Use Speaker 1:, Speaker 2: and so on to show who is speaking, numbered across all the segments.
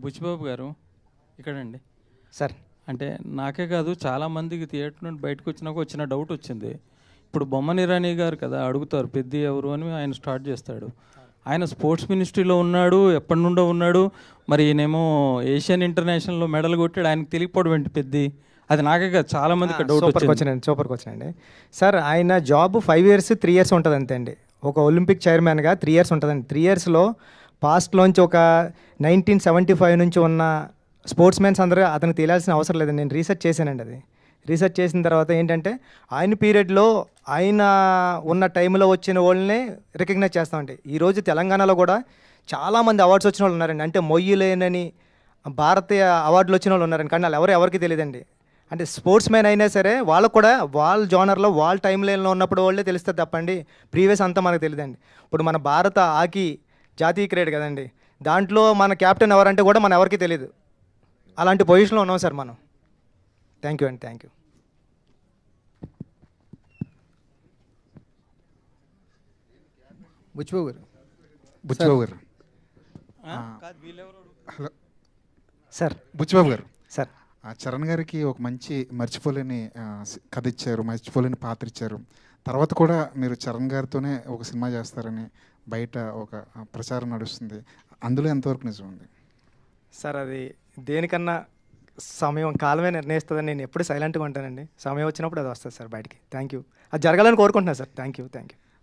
Speaker 1: బుచ్చిబాబు గారు ఇక్కడండి.
Speaker 2: సార్
Speaker 1: అంటే నాకే కాదు చాలామందికి థియేటర్ నుండి బయటకు వచ్చినాక వచ్చిన డౌట్ వచ్చింది. ఇప్పుడు బొమ్మన ఇరానీ గారు కదా అడుగుతారు పెద్ది ఎవరు అని, ఆయన స్టార్ట్ చేస్తాడు. ఆయన స్పోర్ట్స్ మినిస్ట్రీలో ఉన్నాడు, ఎప్పటి నుండో ఉన్నాడు. మరి ఈయనేమో ఏషియన్ ఇంటర్నేషనల్లో మెడల్ కొట్టాడు, ఆయనకు తెలియకపోవడం ఏంటి పెద్ది? అది నాకే కాదు చాలామందికి డౌట్ వచ్చింది.
Speaker 2: సూపర్ క్వశ్చన్ అండి. సార్ ఆయన జాబ్ 5 years 3 years ఉంటుంది అంతే అండి. ఒక ఒలింపిక్ చైర్మన్గా 3 years ఉంటుందండి. 3 yearsలో పాస్ట్లోంచి ఒక 1975 నుంచి ఉన్న స్పోర్ట్స్ మెన్స్ అందరూ అతనికి తెలియాల్సిన అవసరం లేదండి. నేను రీసెర్చ్ చేశానండి. అది రీసెర్చ్ చేసిన తర్వాత ఏంటంటే ఆయన పీరియడ్లో ఆయన ఉన్న టైంలో వచ్చిన వాళ్ళని రికగ్నైజ్ చేస్తామండి. ఈరోజు తెలంగాణలో కూడా చాలామంది అవార్డ్స్ వచ్చిన వాళ్ళు ఉన్నారండి. అంటే మొయ్యలేనని భారతీయ అవార్డులు వచ్చిన వాళ్ళు ఉన్నారండి. కానీ వాళ్ళు ఎవరికి తెలియదండి. అంటే స్పోర్ట్స్ మ్యాన్ అయినా సరే వాళ్ళకు కూడా వాళ్ళ జోనర్లో వాళ్ళ టైం లైన్లో ఉన్నప్పుడు వాళ్ళే తెలుస్తుంది తప్పండి, ప్రీవియస్ అంతా మనకు తెలియదండి. ఇప్పుడు మన భారత హాకీ జాతీయ క్రీడ కదండి, దాంట్లో మన కెప్టెన్ ఎవరంటే కూడా మన ఎవరికి తెలియదు. అలాంటి పొజిషన్లో ఉన్నాం సార్ మనం. థ్యాంక్ యూ అండి. Thank you.
Speaker 3: బుచ్చిబాబు గారు
Speaker 2: హలో సార్.
Speaker 3: బుచ్చిబాబు గారు
Speaker 2: సార్,
Speaker 3: చరణ్ గారికి ఒక మంచి మర్చిపోలేని కథ ఇచ్చారు, మర్చిపోలేని పాత్ర ఇచ్చారు. తర్వాత కూడా మీరు చరణ్ గారితోనే ఒక సినిమా చేస్తారని బయట ఒక ప్రచారం నడుస్తుంది. అందులో ఎంతవరకు నిజం ఉంది
Speaker 2: సార్? అది దేనికన్నా సమయం కాలమే నిర్ణయిస్తుందని నేను ఎప్పుడు సైలెంట్గా ఉంటానండి. సమయం వచ్చినప్పుడు అది వస్తుంది సార్ బయటికి. Thank you. అది జరగాలని కోరుకుంటున్నాను sir. Thank you.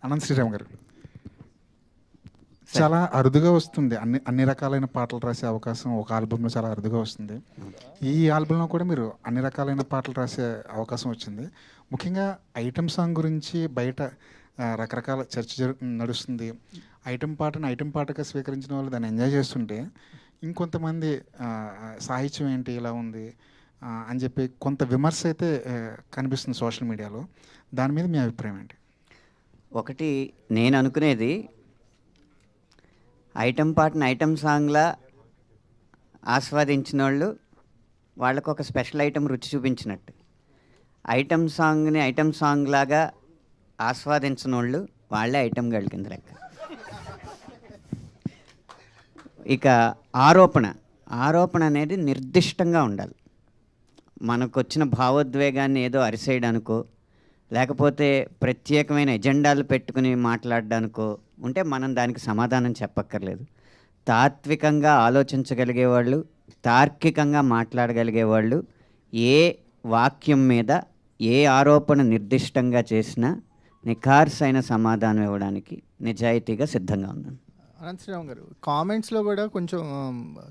Speaker 3: Anant Sriram గారు, చాలా అరుదుగా వస్తుంది అన్ని రకాలైన పాటలు రాసే అవకాశం ఒక ఆల్బంలో చాలా అరుదుగా వస్తుంది. ఈ ఆల్బంలో కూడా మీరు అన్ని రకాలైన పాటలు రాసే అవకాశం వచ్చింది. ముఖ్యంగా ఐటమ్ సాంగ్ గురించి బయట రకరకాల చర్చ నడుస్తుంది. ఐటమ్ పాటగా స్వీకరించిన వాళ్ళు దాన్ని ఎంజాయ్ చేస్తుంటే, ఇంకొంతమంది సాహిత్యం ఏంటి ఇలా ఉంది అని చెప్పి కొంత విమర్శ అయితే కనిపిస్తుంది సోషల్ మీడియాలో. దాని మీద మీ అభిప్రాయం ఏంటి?
Speaker 4: ఒకటి నేను అనుకునేది, ఐటమ్ పాటను ఐటమ్ సాంగ్లా ఆస్వాదించిన వాళ్ళు వాళ్ళకు ఒక స్పెషల్ ఐటమ్ రుచి చూపించినట్టు, ఐటమ్ సాంగ్ని ఐటమ్ సాంగ్ లాగా ఆస్వాదించిన వాళ్ళు వాళ్ళే ఐటమ్ గర్ల్ కింద లెక్క. ఇక ఆరోపణ అనేది నిర్దిష్టంగా ఉండాలి. మనకు వచ్చిన భావోద్వేగాన్ని ఏదో అరిసేయడానికో లేకపోతే ప్రత్యేకమైన ఎజెండాలు పెట్టుకుని మాట్లాడడానికో ఉంటే మనం దానికి సమాధానం చెప్పక్కర్లేదు. తాత్వికంగా ఆలోచించగలిగే వాళ్ళు, తార్కికంగా మాట్లాడగలిగే వాళ్ళు ఏ వాక్యం మీద ఏ ఆరోపణ నిర్దిష్టంగా చేసినా నిఖార్సైన సమాధానం ఇవ్వడానికి నిజాయితీగా సిద్ధంగా ఉన్నాను.
Speaker 5: అనంత్ శ్రీరామ్ గారు, కామెంట్స్లో కూడా కొంచెం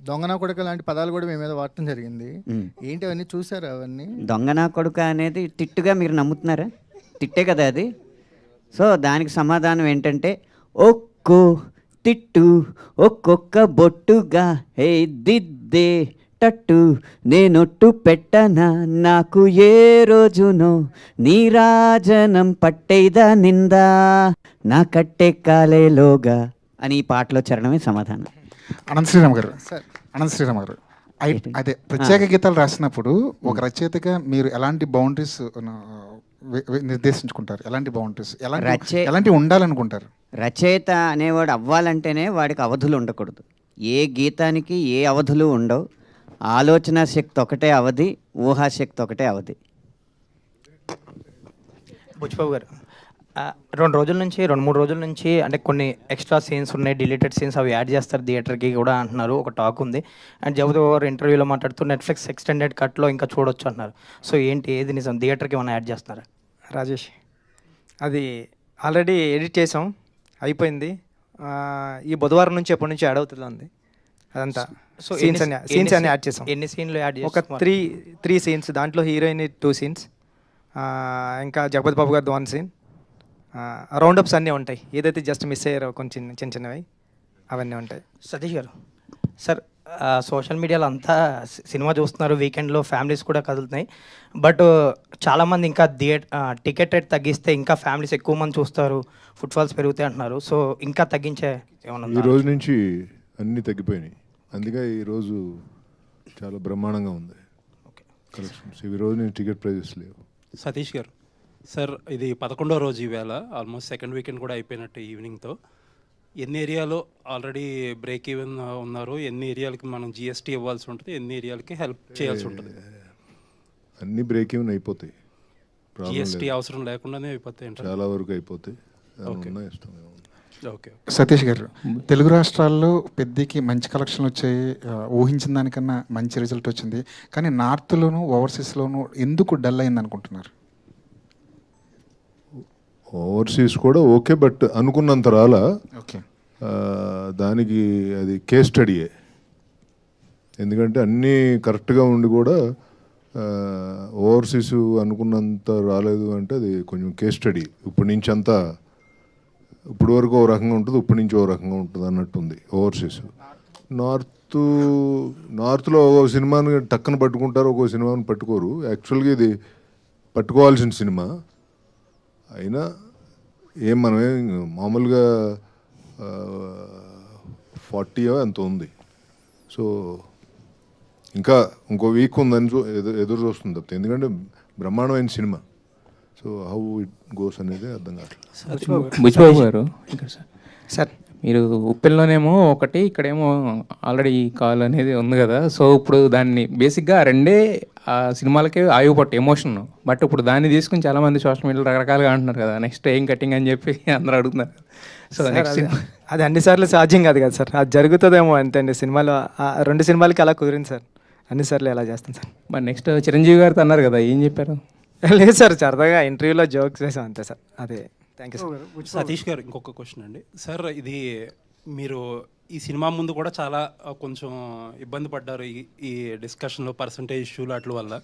Speaker 5: దొంగనా కొడుక లాంటి పదాలు కూడా మీ మీద వాడటం జరిగింది. ఏంటి అవన్నీ చూసారా? అవన్నీ
Speaker 4: దొంగనా కొడుక అనేది తిట్టుగా మీరు నమ్ముతున్నారా? తిట్టే కదా అది. సో దానికి సమాధానం ఏంటంటే, ఒక్కో తిట్టు ఒక్కొక్క బొట్టుగా హే దిద్దే టట్టు నేనొట్టు పెట్టనా నాకు ఏ రోజునో నీరాజనం పట్టేదా నిందా నా కట్టే కాలేలోగా అని ఈ పాటలో చరణమే సమాధానం.
Speaker 3: అనంత్ శ్రీరామ్ గారు, అదే ప్రత్యేక గీతాలు రాసినప్పుడు ఒక రచయితగా మీరు ఎలాంటి బౌండరీస్ నిర్దేశించుకుంటారు? ఎలాంటి బౌండరీస్ ఎలాంటి ఉండాలనుకుంటారు?
Speaker 4: రచయిత అనేవాడు అవ్వాలంటేనే వాడికి అవధులు ఉండకూడదు. ఏ గీతానికి ఏ అవధులు ఉండవు. ఆలోచన శక్తి ఒకటే అవధి, ఊహాశక్తి ఒకటే అవధి.
Speaker 2: బుచ్చిబాబు గారు, 2-3 రోజుల నుంచి అంటే కొన్ని ఎక్స్ట్రా సీన్స్ ఉన్నాయి, డిలీటెడ్ సీన్స్, అవి యాడ్ చేస్తారు థియేటర్కి కూడా అంటున్నారు, ఒక టాక్ ఉంది. అండ్ జగపతి గారు ఇంటర్వ్యూలో మాట్లాడుతూ నెట్ఫ్లిక్స్ ఎక్స్టెండెడ్ కట్లో ఇంకా చూడొచ్చు అంటున్నారు. సో ఏంటి, ఏది నిజం? థియేటర్కి ఏమైనా యాడ్ చేస్తున్నారా? రాజేష్, అది ఆల్రెడీ ఎడిట్ చేసాం, అయిపోయింది. ఈ బుధవారం నుంచి ఎప్పటి నుంచి యాడ్ అవుతుంది అదంతా. సో సీన్స్ అన్ని యాడ్ చేసాం. ఎన్ని సీన్లు యాడ్ చేసాం? ఒక 3 సీన్స్. దాంట్లో హీరోయిన్ 2 సీన్స్, ఇంకా జగపతి బాబు గారిది 1 సీన్. రౌండప్స్ అన్నీ ఉంటాయి. ఏదైతే జస్ట్ మిస్ అయ్యారో కొంచెం చిన్నవి అవన్నీ ఉంటాయి. సతీష్ గారు, సార్ సోషల్ మీడియాలో అంతా సినిమా చూస్తున్నారు, వీకెండ్లో ఫ్యామిలీస్ కూడా కదులుతున్నాయి. బట్ చాలామంది ఇంకా టికెట్ రేట్ తగ్గిస్తే ఇంకా ఫ్యామిలీస్ ఎక్కువ మంది చూస్తారు, ఫుట్ఫాల్స్ పెరుగుతాయి అంటున్నారు. సో ఇంకా తగ్గించే ఏమన్నా?
Speaker 6: ఈ రోజు నుంచి అన్నీ తగ్గిపోయినాయి, అందుకే ఈరోజు చాలా బ్రహ్మాండంగా ఉంది కలెక్షన్స్. ఈ రోజు నేను టికెట్ ప్రైజెస్ లేవు.
Speaker 7: సతీష్ గారు, సార్ ఇది 11వ రోజు ఈవేళ, ఆల్మోస్ట్ సెకండ్ వీకెండ్ కూడా అయిపోయినట్టు ఈవినింగ్తో. ఎన్ని ఏరియాలో ఆల్రెడీ బ్రేక్ ఈవెన్ ఉన్నారు, ఎన్ని ఏరియాలకి మనం జిఎస్టీ ఇవ్వాల్సి ఉంటుంది, ఎన్ని ఏరియాలకి హెల్ప్ చేయాల్సి ఉంటుంది?
Speaker 6: అన్ని బ్రేక్ ఈవెన్ అయిపోతాయి,
Speaker 7: జిఎస్టీ అవసరం లేకుండానే అయిపోతాయి అంటారు.
Speaker 6: చాలా వరకు అయిపోతాయి. ఇష్టం
Speaker 7: ఓకే.
Speaker 3: సతీష్ గారు, తెలుగు రాష్ట్రాల్లో పెద్దకి మంచి కలెక్షన్లు వచ్చాయి, ఊహించిన దానికన్నా మంచి రిజల్ట్ వచ్చింది. కానీ నార్త్లోను ఓవర్సీస్లోను ఎందుకు డల్ అయింది అనుకుంటున్నారు?
Speaker 6: ఓవర్సీస్ కూడా ఓకే, బట్ అనుకున్నంత రాలా.
Speaker 3: ఓకే.
Speaker 6: దానికి అది కేస్ స్టడీయే. ఎందుకంటే అన్నీ కరెక్ట్గా ఉండి కూడా ఓవర్సీస్ అనుకున్నంత రాలేదు అంటే అది కొంచెం కేస్ స్టడీ. ఇప్పటి నుంచి అంతా ఇప్పుడు వరకు ఓ రకంగా ఉంటుంది, ఇప్పటి నుంచి ఓ రకంగా ఉంటుంది అన్నట్టుంది ఓవర్సీస్. నార్త్లో ఒక సినిమాని టక్కన పట్టుకుంటారు, ఒక్కో సినిమాని పట్టుకోరు. యాక్చువల్గా ఇది పట్టుకోవాల్సిన సినిమా అయినా మనమే మామూలుగా 40 ఎంత ఉంది. సో ఇంకా ఇంకో వీక్ ఉందని ఎదురు చూస్తుంది తప్పితే, ఎందుకంటే బ్రహ్మాండమైన cinema. So how it goes అనేది అర్థం కావట్లేదు.
Speaker 8: బుచ్చిబాబు గారు, ఇక్కడ సార్ మీరు ఉప్పెన్లోనేమో ఒకటి, ఇక్కడేమో ఆల్రెడీ కాల్ అనేది ఉంది కదా. సో ఇప్పుడు దాన్ని బేసిక్గా రెండే ఆ సినిమాలకే ఆయువుపట్టు ఎమోషన్. బట్ ఇప్పుడు దాన్ని తీసుకుని చాలామంది సోషల్ మీడియాలో రకరకాలుగా అంటున్నారు కదా, నెక్స్ట్ ఏం కటింగ్ అని చెప్పి అందరూ అడుగుతున్నారు. సో నెక్స్ట్
Speaker 9: అది అన్నిసార్లు సాధ్యం కాదు కదా సార్, అది జరుగుతుందేమో అంతే అండి. సినిమాలో 2 సినిమాలకి అలా కుదిరింది సార్, అన్నిసార్లు ఎలా చేస్తాం సార్.
Speaker 8: మరి నెక్స్ట్ చిరంజీవి గారితో అన్నారు కదా, ఏం చెప్పారు?
Speaker 9: లేదు సార్, సరదాగా ఇంటర్వ్యూలో జోక్స్ చేసాం అంతే సార్. అదే, థ్యాంక్ యూ సార్.
Speaker 7: సతీష్ గారు, ఇంకొక క్వశ్చన్ అండి సార్. ఇది మీరు ఈ సినిమా ముందు కూడా చాలా కొంచెం ఇబ్బంది పడ్డారు ఈ డిస్కషన్లో, పర్సంటేజ్ ఇష్యూలు అట్ల వల్ల.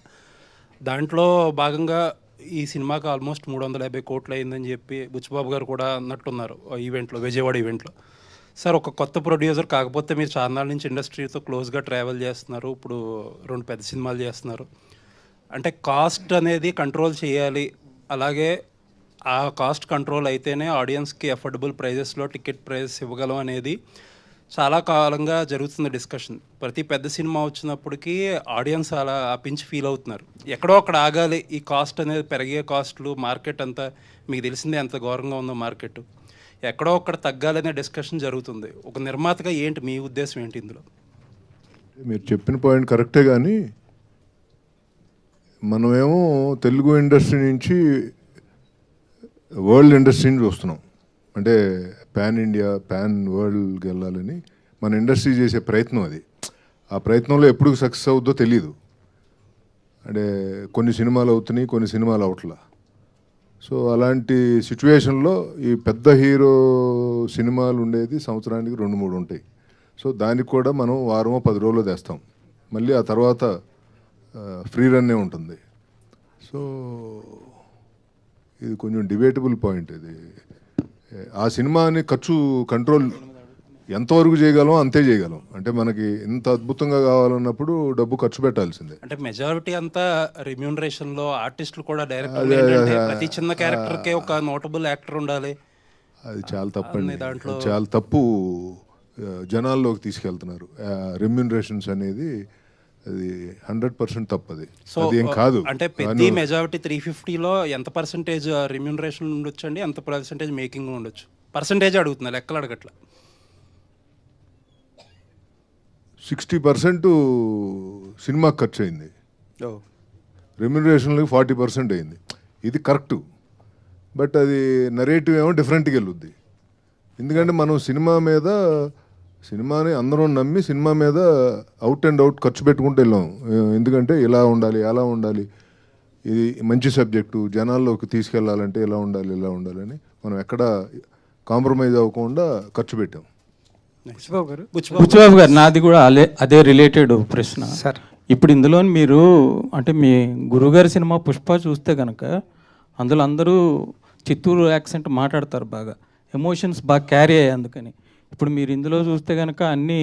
Speaker 7: దాంట్లో భాగంగా ఈ సినిమాకి ఆల్మోస్ట్ 350 కోట్లు అయిందని చెప్పి బుచ్చిబాబు గారు కూడా అన్నట్టున్నారు ఈవెంట్లో, విజయవాడ ఈవెంట్లో. సార్, ఒక కొత్త ప్రొడ్యూసర్, కాకపోతే మీరు చాలా నాళ్ళ నుంచి ఇండస్ట్రీతో క్లోజ్గా ట్రావెల్ చేస్తున్నారు, ఇప్పుడు 2 పెద్ద సినిమాలు చేస్తున్నారు. అంటే కాస్ట్ అనేది కంట్రోల్ చేయాలి, అలాగే ఆ కాస్ట్ కంట్రోల్ అయితేనే ఆడియన్స్కి అఫోర్డబుల్ ప్రైజెస్లో టికెట్ ప్రైజెస్ ఇవ్వగలం అనేది చాలా కాలంగా జరుగుతుంది డిస్కషన్. ప్రతి పెద్ద సినిమా వచ్చినప్పటికీ ఆడియన్స్ అలా పించి ఫీల్ అవుతున్నారు. ఎక్కడో అక్కడ ఆగాలి, ఈ కాస్ట్ అనేది పెరిగే కాస్ట్లు, మార్కెట్ అంతా మీకు తెలిసిందే ఎంత ఘోరంగా ఉందో మార్కెట్, ఎక్కడో అక్కడ తగ్గాలనే డిస్కషన్ జరుగుతుంది. ఒక నిర్మాతగా ఏంటి మీ ఉద్దేశం ఏంటి ఇందులో?
Speaker 6: మీరు చెప్పిన పాయింట్ కరెక్టే, కానీ మనమేమో తెలుగు ఇండస్ట్రీ నుంచి వరల్డ్ ఇండస్ట్రీని చూస్తున్నాం. అంటే పాన్ ఇండియా, పాన్ వరల్డ్కి వెళ్ళాలని మన ఇండస్ట్రీ చేసే ప్రయత్నం అది. ఆ ప్రయత్నంలో ఎప్పుడు సక్సెస్ అవుద్దో తెలియదు. అంటే కొన్ని సినిమాలు అవుతున్నాయి, కొన్ని సినిమాలు అవట్లా. సో అలాంటి సిచ్యువేషన్లో ఈ పెద్ద హీరో సినిమాలు ఉండేది సంవత్సరానికి 2-3 ఉంటాయి. సో దానికి కూడా మనం వారమో 10 రోజులు తెస్తాం, మళ్ళీ ఆ తర్వాత ఫ్రీ రన్నే ఉంటుంది. సో ఇది కొంచెం డిబేటబుల్ పాయింట్. ఇది ఆ సినిమాని ఖర్చు కంట్రోల్ ఎంతవరకు చేయగలం అంతే చేయగలం. అంటే మనకి ఇంత అద్భుతంగా కావాలన్నప్పుడు డబ్బు ఖర్చు పెట్టాల్సిందే.
Speaker 7: అంటే మెజారిటీ అంతా రెమ్యూనరేషన్లో, ఆర్టిస్టులు కూడా డైరెక్టర్ ప్రతి చిన్న క్యారెక్టర్కే ఒక నోటబుల్ యాక్టర్ ఉండాలి.
Speaker 6: అది చాలా తప్పండి, చాలా తప్పు. జనాల్లోకి తీసుకెళ్తున్నారు రెమ్యూనరేషన్స్ అనేది. అది 100% తప్పది.
Speaker 7: సో
Speaker 6: ఏం కాదు.
Speaker 7: అంటే పెద్ద మెజారిటీ 350లో ఎంత పర్సెంటేజ్ రెమ్యూనరేషన్ ఉండొచ్చు అండి, ఎంత పర్సెంటేజ్ మేకింగ్ ఉండొచ్చు? పర్సెంటేజ్ అడుగుతున్నా, లెక్కలు అడగట్లా.
Speaker 6: 60% సినిమాకి ఖర్చు అయింది, రెమ్యూనరేషన్లకి 40% అయింది. ఇది కరెక్టు, బట్ అది నరేటివ్ ఏమో డిఫరెంట్గా వెళ్ళుద్ది. ఎందుకంటే మనం సినిమాని అందరం నమ్మి సినిమా మీద అవుట్ అండ్ అవుట్ ఖర్చు పెట్టుకుంటూ వెళ్ళాం. ఎందుకంటే ఇలా ఉండాలి, అలా ఉండాలి, ఇది మంచి సబ్జెక్టు, జనాల్లోకి తీసుకెళ్లాలంటే ఇలా ఉండాలి, ఇలా ఉండాలని మనం ఎక్కడ కాంప్రమైజ్ అవ్వకుండా ఖర్చు పెట్టాం.
Speaker 1: బుచ్చిబాబు గారు, నాది కూడా అదే రిలేటెడ్ ప్రశ్న
Speaker 9: సార్.
Speaker 1: ఇప్పుడు ఇందులో మీరు అంటే మీ గురుగారి సినిమా పుష్ప చూస్తే కనుక అందులో అందరూ చిత్తూరు యాక్సెంట్ మాట్లాడతారు, బాగా ఎమోషన్స్ బాగా క్యారీ అయ్యాయి. అందుకని ఇప్పుడు మీరు ఇందులో చూస్తే కనుక అన్నీ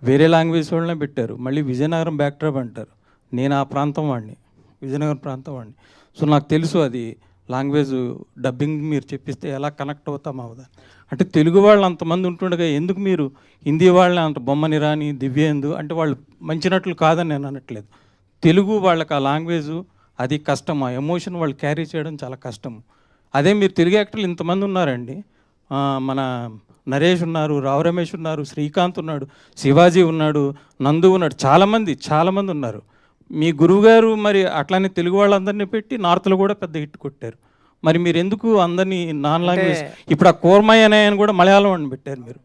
Speaker 1: వేరే లాంగ్వేజ్ వాళ్ళనే పెట్టారు. మళ్ళీ విజయనగరం బ్యాక్డ్రాప్ అంటారు. నేను ఆ ప్రాంతం వాడిని, విజయనగరం ప్రాంతం వాడిని. సో నాకు తెలుసు అది లాంగ్వేజ్ డబ్బింగ్ మీరు చెప్పిస్తే ఎలా కనెక్ట్ అవుతాం అవుదా. అంటే తెలుగు వాళ్ళు అంతమంది ఉంటుండగా ఎందుకు మీరు హిందీ వాళ్ళని అంత బొమ్మని రాని దివ్యేందు అంటే వాళ్ళు మంచి నటులు కాదని నేను అనట్లేదు. తెలుగు వాళ్ళకి ఆ లాంగ్వేజు అది కష్టం, ఆ ఎమోషన్ వాళ్ళు క్యారీ చేయడం చాలా కష్టం. అదే మీరు తెలుగు యాక్టర్లు ఇంతమంది ఉన్నారండి, మన నరేష్ ఉన్నారు, రావు రమేష్ ఉన్నారు, శ్రీకాంత్ ఉన్నాడు, శివాజీ ఉన్నాడు, నందు ఉన్నాడు, చాలామంది ఉన్నారు. మీ గురువుగారు మరి అట్లానే తెలుగు వాళ్ళందరినీ పెట్టి నార్త్లో కూడా పెద్ద హిట్ కొట్టారు. మరి మీరు ఎందుకు అందరినీ నాన్ లాంగ్వేజ్, ఇప్పుడు ఆ కోర్మయ్య అనే ఆయన కూడా మలయాళం అని పెట్టారు మీరు.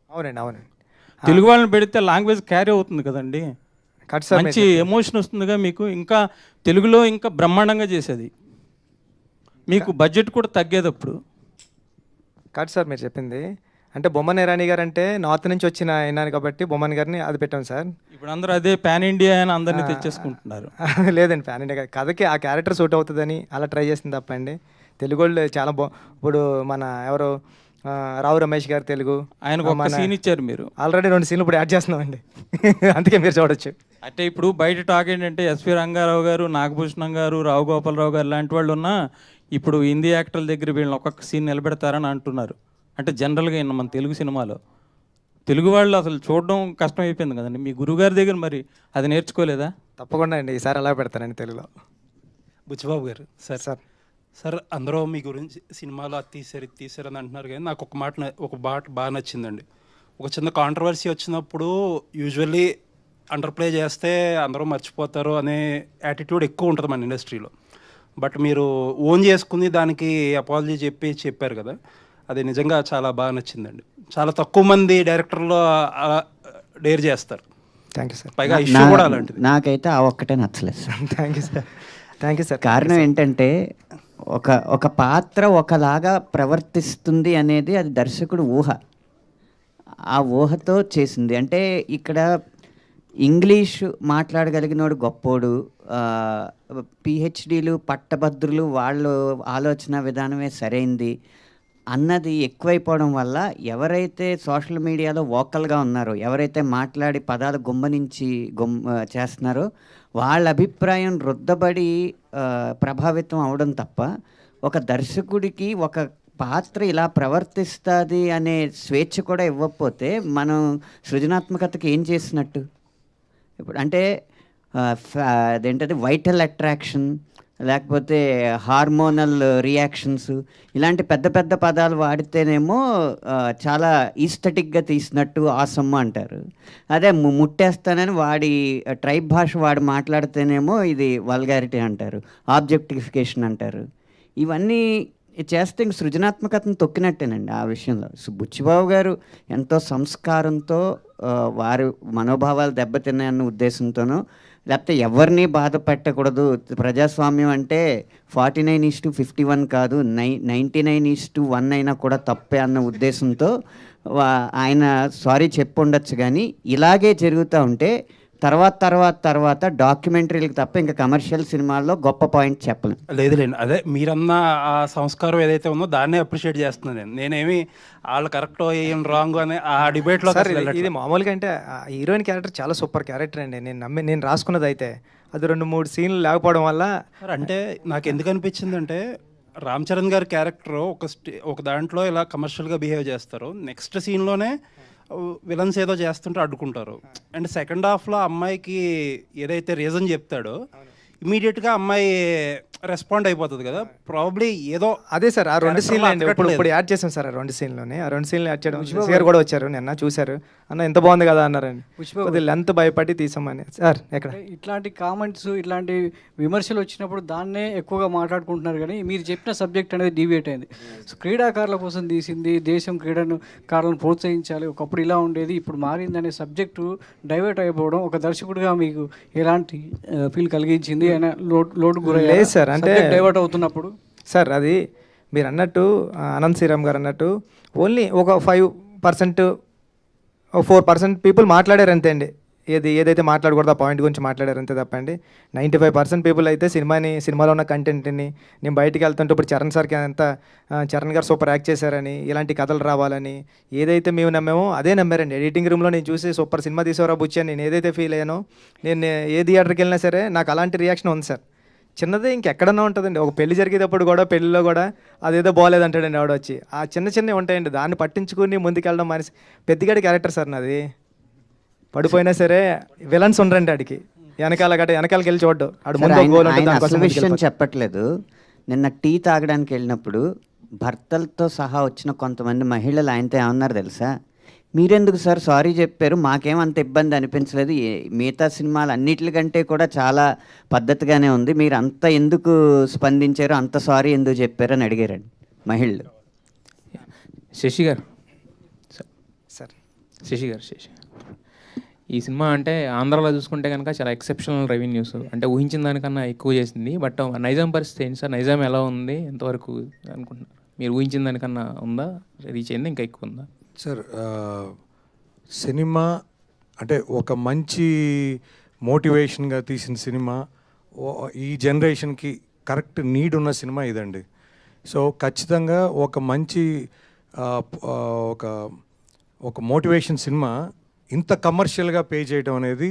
Speaker 9: అవునండి.
Speaker 1: తెలుగు వాళ్ళని పెడితే లాంగ్వేజ్ క్యారీ అవుతుంది కదండి, మంచి ఎమోషన్ వస్తుందిగా మీకు. ఇంకా తెలుగులో ఇంకా బ్రహ్మాండంగా చేసేది, మీకు బడ్జెట్ కూడా తగ్గేది అప్పుడు.
Speaker 9: కాదు సార్ మీరు చెప్పింది. అంటే బొమ్మన్ ఇరానీ గారు అంటే నార్త్ నుంచి వచ్చిన అయినారు కాబట్టి బొమ్మన్ గారిని అది పెట్టాం సార్.
Speaker 1: ఇప్పుడు అందరూ అదే పాన్ ఇండియా అని అందరినీ తెచ్చేసుకుంటున్నారు.
Speaker 9: లేదండి, పాన్ ఇండియా కథకి ఆ క్యారెక్టర్ సూట్ అవుతుందని అలా ట్రై చేసింది తప్పండి. తెలుగు వాళ్ళు చాలా ఇప్పుడు మన ఎవరు రావు రమేష్ గారు తెలుగు,
Speaker 1: ఆయనకు ఒక సీన్ ఇచ్చారు మీరు.
Speaker 9: ఆల్రెడీ 2 సీన్లు ఇప్పుడు యాడ్ చేస్తున్నామండి. అందుకే మీరు చూడొచ్చు.
Speaker 1: అంటే ఇప్పుడు బయట టాక్ ఏంటంటే ఎస్వి రంగారావు గారు, నాగభూషణం గారు, రావు గోపాలరావు గారు లాంటి వాళ్ళు ఉన్నా ఇప్పుడు హిందీ యాక్టర్ల దగ్గర వీళ్ళని ఒక్కొక్క సీన్ నిలబెడతారని అంటున్నారు. అంటే జనరల్గా మన తెలుగు సినిమాలో తెలుగు వాళ్ళు అసలు చూడడం కష్టం అయిపోయింది కదండి. మీ గురువుగారి దగ్గర మరి అది నేర్చుకోలేదా?
Speaker 9: తప్పకుండా అండి, ఈసారి అలా పెడతానండి తెలుగులో.
Speaker 7: బుచ్చిబాబు గారు, సార్ అందరూ మీ గురించి సినిమాలో అది తీసారు అని అంటున్నారు, కానీ నాకు ఒక మాట బాగా నచ్చిందండి. ఒక చిన్న కాంట్రవర్సీ వచ్చినప్పుడు యూజువల్లీ అండర్ ప్లే చేస్తే అందరూ మర్చిపోతారు అనే యాటిట్యూడ్ ఎక్కువ ఉంటుంది మన ఇండస్ట్రీలో. బట్ మీరు ఓన్ చేసుకుని దానికి అపాలజీ చెప్పారు కదా, అది నిజంగా చాలా బాగా నచ్చిందండి. చాలా తక్కువ మంది డైరెక్టర్లు డేర్ చేస్తారు.
Speaker 9: Thank you sir.
Speaker 7: పైగా ఇష్యూ కూడా అలాంటిది.
Speaker 4: నాకైతే ఆ ఒక్కటే నచ్చలేదు సార్.
Speaker 9: Thank you sir.
Speaker 4: కారణం ఏంటంటే ఒక పాత్ర ఒకలాగా ప్రవర్తిస్తుంది అనేది అది దర్శకుడు ఊహ, ఆ ఊహతో చేసింది. అంటే ఇక్కడ ఇంగ్లీషు మాట్లాడగలిగినోడు గొప్పోడు, పిహెచ్డీలు పట్టభద్రులు వాళ్ళు ఆలోచన విధానమే సరైంది అన్నది ఎక్కువైపోవడం వల్ల ఎవరైతే సోషల్ మీడియాలో వోకల్గా ఉన్నారో, ఎవరైతే మాట్లాడి పదాలు గుమ్మనించి చేస్తున్నారో వాళ్ళ అభిప్రాయం రుద్దబడి ప్రభావితం అవడం తప్ప, ఒక దర్శకుడికి ఒక పాత్ర ఇలా ప్రవర్తిస్తుంది అనే స్వేచ్ఛ కూడా ఇవ్వకపోతే మనం సృజనాత్మకతకి ఏం చేసినట్టు? ఇప్పుడు అంటే అదేంటది వైటల్ అట్రాక్షన్, లేకపోతే హార్మోనల్ రియాక్షన్స్, ఇలాంటి పెద్ద పెద్ద పదాలు వాడితేనేమో చాలా ఈస్థెటిక్గా తీసినట్టు ఆసమ్మ అంటారు. అదే ముట్టేస్తానని వాడి ట్రైబ్ భాష వాడి మాట్లాడితేనేమో ఇది వల్గారిటీ అంటారు, ఆబ్జెక్టిఫికేషన్ అంటారు. ఇవన్నీ చేస్తే ఇంక సృజనాత్మకతను తొక్కినట్టేనండి ఆ విషయంలో. బుచ్చిబాబు గారు ఎంతో సంస్కారంతో వారి మనోభావాలు దెబ్బతిన్నాయన్న ఉద్దేశంతోనో, లేకపోతే ఎవరిని బాధ పెట్టకూడదు, ప్రజాస్వామ్యం అంటే 49:51 కాదు 99:1 అయినా కూడా తప్పే అన్న ఉద్దేశంతో ఆయన సారీ చెప్పుండొచ్చు. కానీ ఇలాగే జరుగుతూ ఉంటే తర్వాత డాక్యుమెంటరీలకు తప్ప ఇంకా కమర్షియల్ సినిమాల్లో గొప్ప పాయింట్ చెప్పలేం.
Speaker 7: లేదులేండి, అదే మీరన్న ఆ సంస్కారం ఏదైతే ఉందో దాన్నే అప్రిషియేట్ చేస్తున్నాను నేనేమి వాళ్ళు కరెక్ట్ ఏం రాంగ్ అనే ఆ డిబేట్లో.
Speaker 9: ఇది మామూలుగా అంటే హీరోయిన్ క్యారెక్టర్ చాలా సూపర్ క్యారెక్టర్ అండి. నేను రాసుకున్నది అయితే అది 2-3 సీన్లు లేకపోవడం వల్ల.
Speaker 7: అంటే నాకు ఎందుకు అనిపించింది అంటే, రామ్ చరణ్ గారి క్యారెక్టర్ ఒక దాంట్లో ఇలా కమర్షియల్గా బిహేవ్ చేస్తారు, నెక్స్ట్ సీన్లోనే విలన్స్ ఏదో చేస్తుంటే అడ్డుకుంటారు. అండ్ సెకండ్ హాఫ్లో అమ్మాయికి ఏదైతే రీజన్ చెప్తాడో ఇమీడియట్గా అమ్మాయి రెస్పాండ్ అయిపోతుంది కదా, ప్రాబ్లీ ఏదో.
Speaker 9: అదే సార్ ఆ 2 సీన్లు అండి ఇప్పుడు యాడ్ చేసాం సార్. ఆ 2 సీన్లోనే ఆ 2 సీన్లు యాడ్ చేయడం. షేర్ కూడా వచ్చారు నిన్న, చూశారు అన్న ఎంత బాగుంది కదా అన్నారండి. కొద్ది లెంత్ భయపడి తీసామని సార్. ఎక్కడ
Speaker 10: ఇట్లాంటి కామెంట్స్ ఇట్లాంటి విమర్శలు వచ్చినప్పుడు దాన్నే ఎక్కువగా మాట్లాడుకుంటున్నారు, కానీ మీరు చెప్పిన సబ్జెక్ట్ అనేది డీవియేట్ అయింది. సో క్రీడాకారుల కోసం తీసింది, దేశం క్రీడాకారులను ప్రోత్సహించాలి, ఒకప్పుడు ఇలా ఉండేది ఇప్పుడు మారింది అనే సబ్జెక్టు డైవర్ట్ అయిపోవడం ఒక దర్శకుడిగా మీకు ఎలాంటి ఫీల్ కలిగించింది? అయినా లోటు గురయ్యారు
Speaker 9: సార్ అంటే
Speaker 10: డైవర్ట్ అవుతున్నప్పుడు?
Speaker 9: సార్ అది మీరు అన్నట్టు అనంత్ శ్రీరామ్ గారు అన్నట్టు ఓన్లీ ఒక 5% 4% పీపుల్ మాట్లాడారు అంతే అండి. ఏదైతే మాట్లాడకూడదు ఆ పాయింట్ గురించి మాట్లాడారు అంతే తప్పండి. 95% పీపుల్ అయితే సినిమాలో ఉన్న కంటెంట్ని, నేను బయటికి వెళ్తుంటే ఇప్పుడు చరణ్ గారు సూపర్ యాక్ట్ చేశారని, ఇలాంటి కథలు రావాలని ఏదైతే మేము నమ్మామో అదే నమ్మారండి. ఎడిటింగ్ రూమ్లో నేను చూసి సూపర్ సినిమా తీసేవరా బుచ్చి అని నేను ఏదైతే ఫీల్ అయ్యానో, నేను ఏ థియేటర్కి వెళ్ళినా సరే నాకు అలాంటి రియాక్షన్ ఉంది సార్. చిన్నదే ఇంకెక్కడన్నా ఉంటుందండి. ఒక పెళ్లి జరిగేటప్పుడు కూడా, పెళ్ళిలో కూడా అదేదో బాగాలేదంటాడండి ఆవిడ వచ్చి. ఆ చిన్నవి ఉంటాయండి, దాన్ని పట్టించుకుని ముందుకెళ్ళడం మనిషి. పెద్దగాడి క్యారెక్టర్ సార్ నాది. పడిపోయినా సరే విలన్స్ ఉండరండి ఆడికి, వెనకాలకి వెళ్ళి చూడ్డు.
Speaker 4: విషయం చెప్పట్లేదు. నిన్న టీ తాగడానికి వెళ్ళినప్పుడు భర్తలతో సహా వచ్చిన కొంతమంది మహిళలు ఆయనతో ఏమన్నారు తెలుసా, మీరెందుకు సార్ సారీ చెప్పారు, మాకేం అంత ఇబ్బంది అనిపించలేదు, మిగతా సినిమాలు అన్నిటికంటే కూడా చాలా పద్ధతిగానే ఉంది, మీరు అంత ఎందుకు స్పందించారు, అంత సారీ ఎందుకు చెప్పారు అని అడిగారండి మహిళలు.
Speaker 8: శశి గారు
Speaker 9: సార్
Speaker 8: శశి గారు ఈ సినిమా అంటే ఆంధ్రాలో చూసుకుంటే కనుక చాలా ఎక్సెప్షనల్ రెవెన్యూస్, అంటే ఊహించిన దానికన్నా ఎక్కువ చేసింది. బట్ నైజాం పరిస్థితి ఏంటి సార్? నైజాం ఎలా ఉంది, ఎంతవరకు అనుకుంటున్నారు? మీరు ఊహించిన దానికన్నా ఉందా, రీచ్ అయింది, ఇంకా ఎక్కువ ఉందా?
Speaker 11: సార్ సినిమా అంటే ఒక మంచి మోటివేషన్గా తీసిన సినిమా, ఈ జనరేషన్కి కరెక్ట్ నీడ్ ఉన్న సినిమా ఇదండి. సో ఖచ్చితంగా ఒక మంచి ఒక మోటివేషన్ సినిమా ఇంత కమర్షియల్గా పే చేయడం అనేది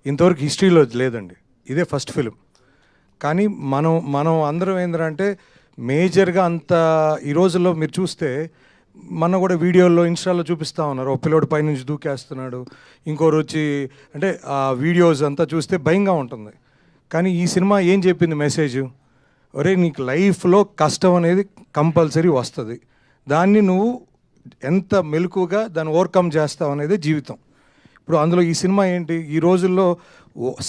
Speaker 11: ఇంతవరకు హిస్టరీలో లేదండి. ఇదే ఫస్ట్ ఫిలిం. కానీ మనం అందరం ఏంటంటే మేజర్గా అంత ఈ రోజుల్లో మీరు చూస్తే మన కూడా వీడియోల్లో ఇన్స్టాలో చూపిస్తూ ఉన్నారు, ఒక పిల్లోడు పైనుంచి దూకేస్తున్నాడు, ఇంకోరు వచ్చి, అంటే ఆ వీడియోస్ అంతా చూస్తే భయంగా ఉంటుంది. కానీ ఈ సినిమా ఏం చెప్పింది మెసేజ్, ఒరే నీకు లైఫ్లో కష్టం అనేది కంపల్సరీ వస్తుంది, దాన్ని నువ్వు ఎంత మెలకుగా దాన్ని ఓవర్కమ్ చేస్తావు అనేది జీవితం. ఇప్పుడు అందులో ఈ సినిమా ఏంటి, ఈ రోజుల్లో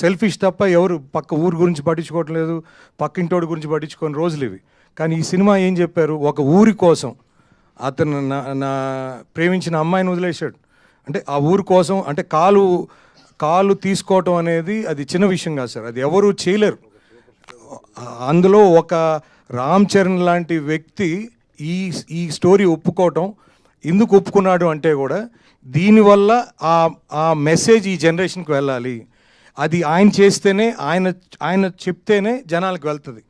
Speaker 11: సెల్ఫిష్ తప్ప ఎవరు పక్క ఊరు గురించి పట్టించుకోవట్లేదు, పక్కింటోడి గురించి పట్టించుకోని రోజులు ఇవి. కానీ ఈ సినిమా ఏం చెప్పారు, ఒక ఊరి కోసం అతను నా ప్రేమించిన అమ్మాయిని వదిలేశాడు, అంటే ఆ ఊరి కోసం, అంటే కాలు తీసుకోవటం అనేది అది చిన్న విషయం కాదు సార్, అది ఎవరు చేయలేరు. అందులో ఒక రామ్ చరణ్ లాంటి వ్యక్తి ఈ స్టోరీ ఒప్పుకోవటం, ఎందుకు ఒప్పుకున్నాడు అంటే కూడా దీనివల్ల ఆ మెసేజ్ ఈ జనరేషన్కి వెళ్ళాలి, అది ఆయన చేస్తేనే, ఆయన చెప్తేనే జనాలకు వెళ్తుంది,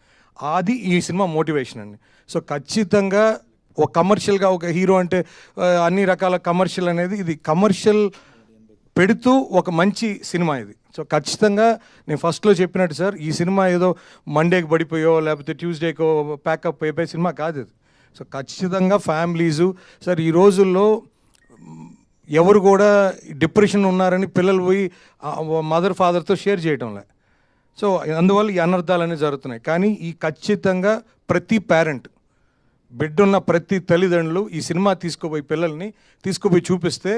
Speaker 11: అది ఈ సినిమా మోటివేషన్ అండి. సో ఖచ్చితంగా ఒక కమర్షియల్గా ఒక హీరో అంటే అన్ని రకాల కమర్షియల్ అనేది, ఇది కమర్షియల్ పెడుతూ ఒక మంచి సినిమా ఇది. సో ఖచ్చితంగా నేను ఫస్ట్లో చెప్పినట్టు సార్, ఈ సినిమా ఏదో మండేకి పడిపోయో లేకపోతే ట్యూస్డేకో ప్యాకప్ అయిపోయే సినిమా కాదు ఇది. సో ఖచ్చితంగా ఫ్యామిలీసు సార్, ఈ రోజుల్లో ఎవరు కూడా డిప్రెషన్ ఉన్నారని పిల్లలు పోయి మదర్ ఫాదర్తో షేర్ చేయడంలే. సో అందువల్ల ఈ అనర్థాలు అనేవి జరుగుతున్నాయి. కానీ ఈ ఖచ్చితంగా ప్రతి పేరెంట్, బిడ్డున్న ప్రతి తల్లిదండ్రులు ఈ సినిమా తీసుకుపోయి పిల్లల్ని తీసుకుపోయి చూపిస్తే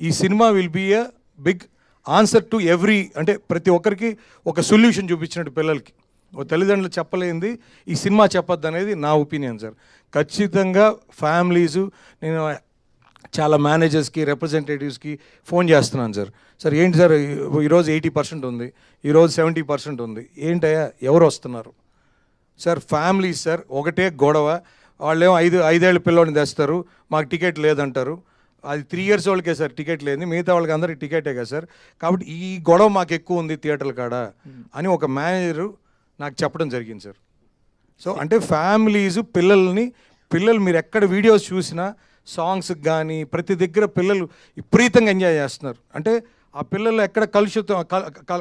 Speaker 11: ఈ cinema will be a big answer to every, అంటే ప్రతి ఒక్కరికి ఒక సొల్యూషన్ చూపించినట్టు పిల్లలకి. ఓ తల్లిదండ్రులు చెప్పలేంది ఈ సినిమా చెప్పొద్దు అనేది నా ఒపీనియన్ సార్. ఖచ్చితంగా ఫ్యామిలీసు, నేను చాలా మేనేజర్స్కి రిప్రజెంటేటివ్స్కి ఫోన్ చేస్తున్నాను సార్, సార్ ఏంటి సార్ ఈరోజు 80% ఉంది, ఈరోజు 70% ఉంది, ఏంటయ్యా ఎవరు వస్తున్నారు సార్? ఫ్యామిలీస్ సార్, ఒకటే గొడవ, వాళ్ళేమో 5 ఏళ్ళ పిల్లోని తెస్తారు, మాకు టికెట్ లేదంటారు, అది 3 years వాళ్ళకే సార్ టికెట్ లేదు, మిగతా వాళ్ళకి అందరికి టికెటే కదా సార్, కాబట్టి ఈ గొడవ మాకు ఎక్కువ ఉంది థియేటర్ల కాడ అని ఒక మేనేజరు నాకు చెప్పడం జరిగింది సార్. సో అంటే ఫ్యామిలీస్ పిల్లలు మీరు ఎక్కడ వీడియోస్ చూసినా సాంగ్స్కి కానీ ప్రతి దగ్గర పిల్లలు విపరీతంగా ఎంజాయ్ చేస్తున్నారు, అంటే ఆ పిల్లలు ఎక్కడ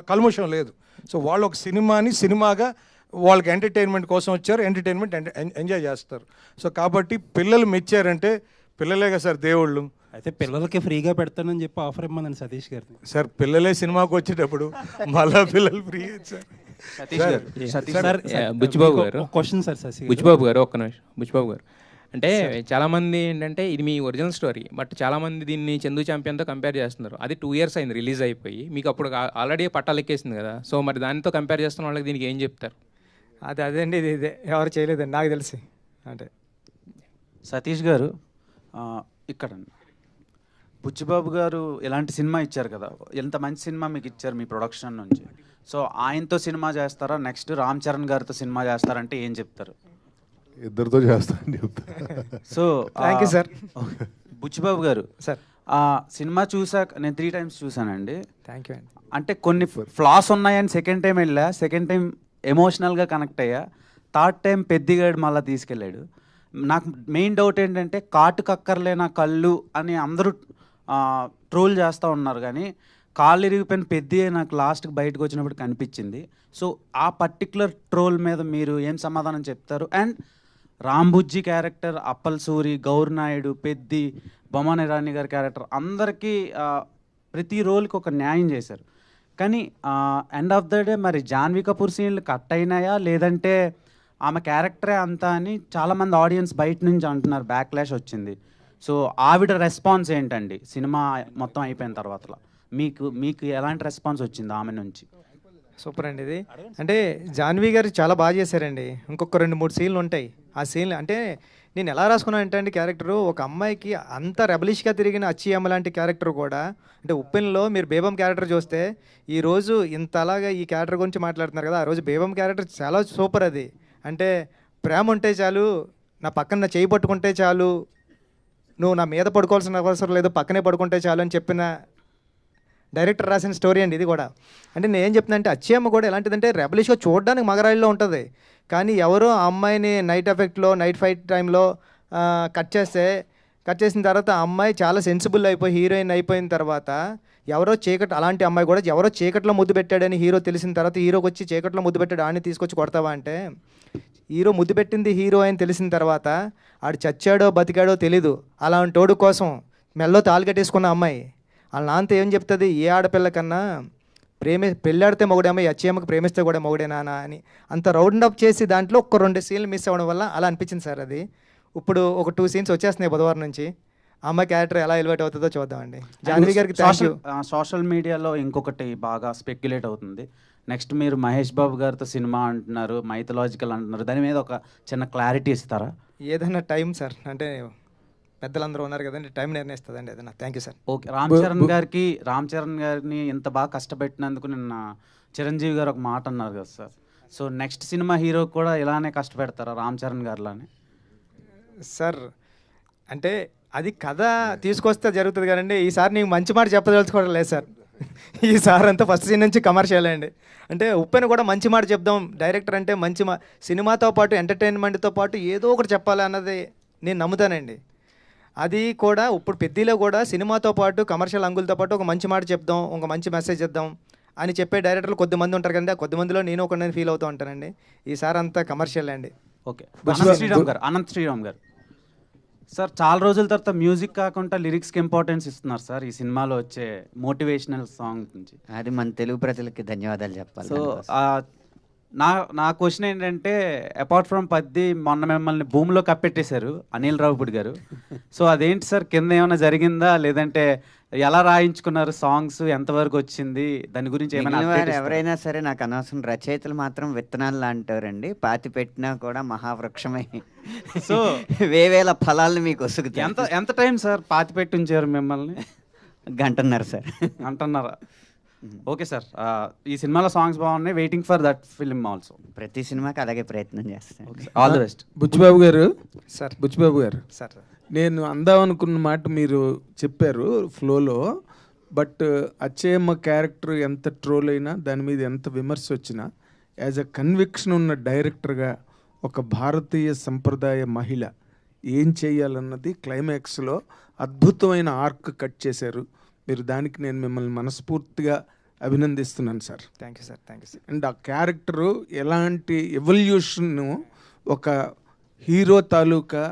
Speaker 11: కల్ముషం లేదు. సో వాళ్ళు ఒక సినిమాగా వాళ్ళకి ఎంటర్టైన్మెంట్ కోసం వచ్చారు, ఎంటర్టైన్మెంట్ ఎంజాయ్ చేస్తారు. సో కాబట్టి పిల్లలు మెచ్చారంటే పిల్లలేగా సార్ దేవుళ్ళు.
Speaker 7: అయితే పిల్లలకి ఫ్రీగా పెడతానని చెప్పి ఆఫర్ ఇమ్మన్నాను సతీష్ గారిని.
Speaker 11: సార్ పిల్లలే సినిమాకి వచ్చేటప్పుడు మళ్ళా పిల్లలు ఫ్రీ సార్.
Speaker 8: బుచ్చిబాబు గారు
Speaker 7: క్వశ్చన్ సార్,
Speaker 8: బుచ్చిబాబు గారు ఒక్క నిమిషం. బుచ్చిబాబు గారు, అంటే చాలామంది ఏంటంటే ఇది మీ ఒరిజినల్ స్టోరీ, బట్ చాలామంది దీన్ని చందు ఛాంపియన్తో కంపేర్ చేస్తున్నారు. అది 2 years అయింది రిలీజ్ అయిపోయి, మీకు అప్పుడు ఆల్రెడీ పట్టాలు ఎక్కేసింది కదా, సో మరి దానితో కంపేర్ చేస్తున్న వాళ్ళకి దీనికి ఏం చెప్తారు?
Speaker 9: అదేండి, ఇదే ఎవరు చేయలేదండి నాకు తెలిసి. అంటే
Speaker 12: సతీష్ గారు ఇక్కడ బుచ్చిబాబు గారు ఇలాంటి సినిమా ఇచ్చారు కదా, ఎంత మంచి సినిమా మీకు ఇచ్చారు మీ ప్రొడక్షన్ నుంచి. సో ఆయనతో సినిమా చేస్తారా, నెక్స్ట్ రామ్ చరణ్ గారితో సినిమా చేస్తారంటే ఏం చెప్తారు?
Speaker 6: ఇద్దరితో చేస్తానని చెప్తా.
Speaker 12: So
Speaker 9: thank you sir.
Speaker 12: Buchibabu గారు
Speaker 9: సార్,
Speaker 12: సినిమా చూసాక నేను 3 times చూసానండి.
Speaker 9: థ్యాంక్ యూ అండి.
Speaker 12: అంటే కొన్ని ఫ్లాస్ ఉన్నాయని సెకండ్ టైం వెళ్ళా, సెకండ్ టైం ఎమోషనల్గా కనెక్ట్ అయ్యా, థర్డ్ టైం పెద్దిగాడు మళ్ళీ తీసుకెళ్ళాడు. నాకు మెయిన్ డౌట్ ఏంటంటే కాటు కక్కర్లేనా కళ్ళు అని అందరూ ట్రోల్ చేస్తూ ఉన్నారు, కానీ కాళ్ళు ఇరిగిపోయిన పెద్ది నాకు లాస్ట్కి బయటకు వచ్చినప్పుడు కనిపించింది. సో ఆ పర్టికులర్ ట్రోల్ మీద మీరు ఏం సమాధానం చెప్తారు? అండ్ రాంబుజ్జి క్యారెక్టర్, అప్పల్ సూరి, గౌర్ నాయుడు, పెద్ది, బొమ్మన్ ఇరానీ గారి క్యారెక్టర్ అందరికీ ప్రతి రోల్కి ఒక న్యాయం చేశారు. కానీ ఎండ్ ఆఫ్ ద డే మరి జాన్వీ కపూర్ సీన్లు కట్ అయినాయా, లేదంటే ఆమె క్యారెక్టరే అంతా అని చాలామంది ఆడియన్స్ బయట నుంచి అంటున్నారు, బ్యాక్లాష్ వచ్చింది. సో ఆవిడ రెస్పాన్స్ ఏంటండి సినిమా మొత్తం అయిపోయిన తర్వాత? మీకు మీకు ఎలాంటి రెస్పాన్స్ వచ్చింది ఆమె నుంచి?
Speaker 9: సూపర్ అండి ఇది. అంటే జాన్వీ గారు చాలా బాగా చేశారండి. ఇంకొక 2-3 సీన్లు ఉంటాయి. ఆ సీన్లు అంటే నేను ఎలా రాసుకున్నాను అంటే అండి, క్యారెక్టరు ఒక అమ్మాయికి అంత రెబలిష్గా తిరిగిన అచ్చి అమ్మ లాంటి క్యారెక్టర్ కూడా, అంటే ఉప్పెన్లో మీరు బేబం క్యారెక్టర్ చూస్తే ఈరోజు ఇంత అలాగా ఈ క్యారెక్టర్ గురించి మాట్లాడుతున్నారు కదా, ఆ రోజు బేబం క్యారెక్టర్ చాలా సూపర్. అది అంటే ప్రేమ ఉంటే చాలు, నా పక్కన నా చేయి పట్టుకుంటే చాలు, నువ్వు నా మీద పడుకోవాల్సిన అవసరం లేదు, పక్కనే పడుకుంటే చాలు అని చెప్పిన డైరెక్టర్ రాసిన స్టోరీ అండి ఇది కూడా. అంటే నేను ఏం చెప్తున్నా అంటే అచ్చి అమ్మ కూడా ఎలాంటిదంటే రెబలిష్గా చూడడానికి మగరాయిల్లో ఉంటుంది, కానీ ఎవరో ఆ అమ్మాయిని నైట్ ఎఫెక్ట్లో నైట్ ఫైట్ టైంలో కట్ చేసిన తర్వాత ఆ అమ్మాయి చాలా సెన్సిబుల్ అయిపోయి హీరోయిన్ అయిపోయిన తర్వాత ఎవరో అలాంటి అమ్మాయి కూడా ఎవరో చీకట్లో ముద్దు పెట్టాడని హీరో తెలిసిన తర్వాత హీరోకి వచ్చి చీకట్లో ముద్దు పెట్టాడు ఆడిని తీసుకొచ్చి కొడతావా అంటే, హీరో ముద్దు పెట్టింది హీరో అని తెలిసిన తర్వాత ఆడు చచ్చాడో బతికాడో తెలీదు, అలాంటి తోడు కోసం మెల్లో తాళి కట్టేసుకున్న అమ్మాయి వాళ్ళ నాన్నతో ఏం చెప్తుంది, ఏ ఆడపిల్ల కన్నా పెళ్ళాడితే మొగుడే అమ్మాయి, అమ్మకి ప్రేమిస్తే కూడా మొగుడే నాన్న అని అంత రౌండ్ అప్ చేసి దాంట్లో ఒక 2 సీన్లు మిస్ అవ్వడం వల్ల అలా అనిపించింది సార్. అది ఇప్పుడు ఒక 2 సీన్స్ వచ్చేస్తున్నాయి బుధవారం నుంచి, అమ్మాయి క్యారెక్టర్ ఎలా ఎలివేట్ అవుతుందో చూద్దామండి. జాన్వీ గారికి
Speaker 12: సోషల్ మీడియాలో ఇంకొకటి బాగా స్పెక్యులేట్ అవుతుంది, నెక్స్ట్ మీరు మహేష్ బాబు గారితో సినిమా అంటున్నారు, మైథలాజికల్ అంటున్నారు, దాని మీద ఒక చిన్న క్లారిటీ ఇస్తారా?
Speaker 9: ఏదైనా టైం సార్, అంటే పెద్దలందరూ ఉన్నారు కదండి, టైం నిర్ణయిస్తుందండి ఏదైనా. Thank you sir.
Speaker 12: Okay, Ram Charan గారిని ఇంత బాగా కష్టపెట్టినందుకు నిన్న చిరంజీవి గారు ఒక మాట అన్నారు కదా sir, so next cinema hero కూడా ఇలానే కష్టపెడతారా రామ్ చరణ్ గారిలానే?
Speaker 9: సార్ అంటే అది కథ తీసుకొస్తే జరుగుతుంది కదండి, ఈసారి నీకు మంచి మాట చెప్పదలుచుకోవడం లేదు సార్. ఈసారి అంతా ఫస్ట్ సీన్ నుంచి కమర్షియల్ అండి. అంటే ఉప్పెన కూడా మంచి మాట చెప్దాం, డైరెక్టర్ అంటే సినిమాతో పాటు ఎంటర్టైన్మెంట్తో పాటు ఏదో ఒకటి చెప్పాలి అన్నది నేను నమ్ముతానండి. అది కూడా ఇప్పుడు పెద్దలో కూడా సినిమాతో పాటు కమర్షియల్ అంగులతో పాటు ఒక మంచి మాట చెప్దాం, ఒక మంచి మెసేజ్ ఇద్దాం అని చెప్పే డైరెక్టర్లు కొద్దిమంది ఉంటారు కదండి, ఆ కొద్దిమందిలో నేను ఒక ఫీల్ అవుతూ ఉంటానండి. ఈసారి అంతా కమర్షియల్ అండి.
Speaker 12: ఓకే, అనంత్ శ్రీరామ్ గారు సార్, చాలా రోజుల తర్వాత మ్యూజిక్ కాకుండా లిరిక్స్కి ఇంపార్టెన్స్ ఇస్తున్నారు సార్ ఈ సినిమాలో వచ్చే మోటివేషనల్ సాంగ్ నుంచి.
Speaker 4: అది మన తెలుగు ప్రజలకి ధన్యవాదాలు చెప్పాలి.
Speaker 12: సో నా క్వశ్చన్ ఏంటంటే, అపార్ట్ ఫ్రమ్ పద్ది మొన్న మిమ్మల్ని భూమిలో కప్పెట్టేశారు అనిల్ రావుపూడి గారు, సో అదేంటి సార్, కింద ఏమైనా జరిగిందా, లేదంటే ఎలా రాయించుకున్నారు సాంగ్స్, ఎంతవరకు వచ్చింది, దాని గురించి ఏమైనా?
Speaker 4: ఎవరైనా సరే నాకు అనవసరం, రచయితలు మాత్రం విత్తనాలు లాంటారండి, పాతి పెట్టినా కూడా మహావృక్షమై
Speaker 12: సో
Speaker 4: వేవేల ఫలాలను మీకు వసుకుతాయి.
Speaker 12: ఎంత టైం సార్ పాతి పెట్టి ఉంచారు మిమ్మల్ని?
Speaker 4: గంటన్నర సార్.
Speaker 12: గంటన్నర. ఓకే సార్, ఈ సినిమాలో సాంగ్స్ బాగున్నాయి, waiting for that film also.
Speaker 4: ప్రతి సినిమాకి అలాగే ప్రయత్నం చేస్తాను.
Speaker 12: All the best.
Speaker 1: బుచ్చిబాబు గారు
Speaker 9: సార్,
Speaker 1: బుచ్చిబాబు గారు
Speaker 9: సార్,
Speaker 1: నేను అందామనుకున్న మాట మీరు చెప్పారు ఫ్లోలో, బట్ అచ్చయ్యమ్మ క్యారెక్టర్ ఎంత ట్రోల్ అయినా దాని మీద ఎంత విమర్శ వచ్చినా యాజ్ అ కన్విక్షన్ ఉన్న డైరెక్టర్గా ఒక భారతీయ సంప్రదాయ మహిళ ఏం చేయాలన్నది క్లైమాక్స్లో అద్భుతమైన ఆర్క్ కట్ చేశారు మీరు. దానికి నేను మిమ్మల్ని మనస్ఫూర్తిగా అభినందిస్తున్నాను sir.
Speaker 9: Thank you sir. Thank you sir.
Speaker 1: And ఆ క్యారెక్టరు ఎలాంటి ఎవల్యూషన్ను ఒక హీరో తాలూకా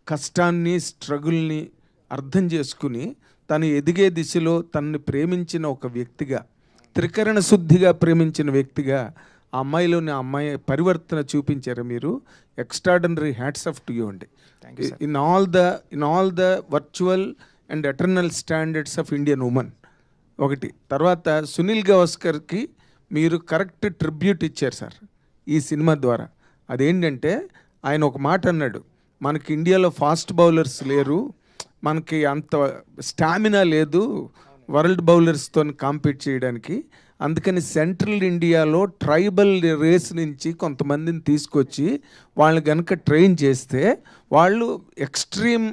Speaker 1: కష్టాన్ని స్ట్రగుల్ని అర్థం చేసుకుని తను ఎదిగే దిశలో తనని ప్రేమించిన ఒక వ్యక్తిగా, త్రికరణ శుద్ధిగా ప్రేమించిన వ్యక్తిగా ఆ అమ్మాయిలోని ఆ అమ్మాయి పరివర్తన చూపించారు మీరు. Extraordinary hats off to you అండి. In all the virtual and eternal standards of Indian women. ఒకటి తర్వాత సునీల్ గవాస్కర్కి మీరు కరెక్ట్ ట్రిబ్యూట్ ఇచ్చారు సార్ ఈ సినిమా ద్వారా. అదేంటంటే ఆయన ఒక మాట అన్నాడు, మనకి ఇండియాలో ఫాస్ట్ బౌలర్స్ లేరు, మనకి అంత స్టామినా లేదు వరల్డ్ బౌలర్స్తో కాంపీట్ చేయడానికి, అందుకని సెంట్రల్ ఇండియాలో ట్రైబల్ రేస్ నుంచి కొంతమందిని తీసుకొచ్చి వాళ్ళని కనుక ట్రైన్ చేస్తే వాళ్ళు ఎక్స్ట్రీమ్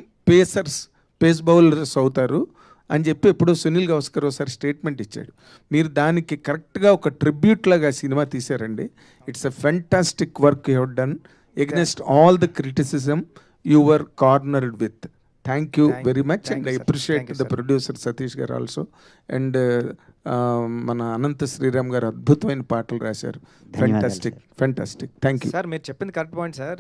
Speaker 1: పేస్ బౌలర్స్ అవుతారు అని చెప్పి ఎప్పుడో సునీల్ గవాస్కర్ ఒకసారి స్టేట్మెంట్ ఇచ్చాడు. మీరు దానికి కరెక్ట్గా ఒక ట్రిబ్యూట్ లాగా సినిమా తీశారండి. It's a fantastic work you have done against all the criticism you were cornered with. Thank you very much and I appreciate the producer Satish గారు ఆల్సో. అండ్ మన అనంత శ్రీరామ్ గారు అద్భుతమైన పాటలు రాశారు. ఫెంటాస్టిక్. Thank you
Speaker 9: sir. మీరు చెప్పింది correct point sir.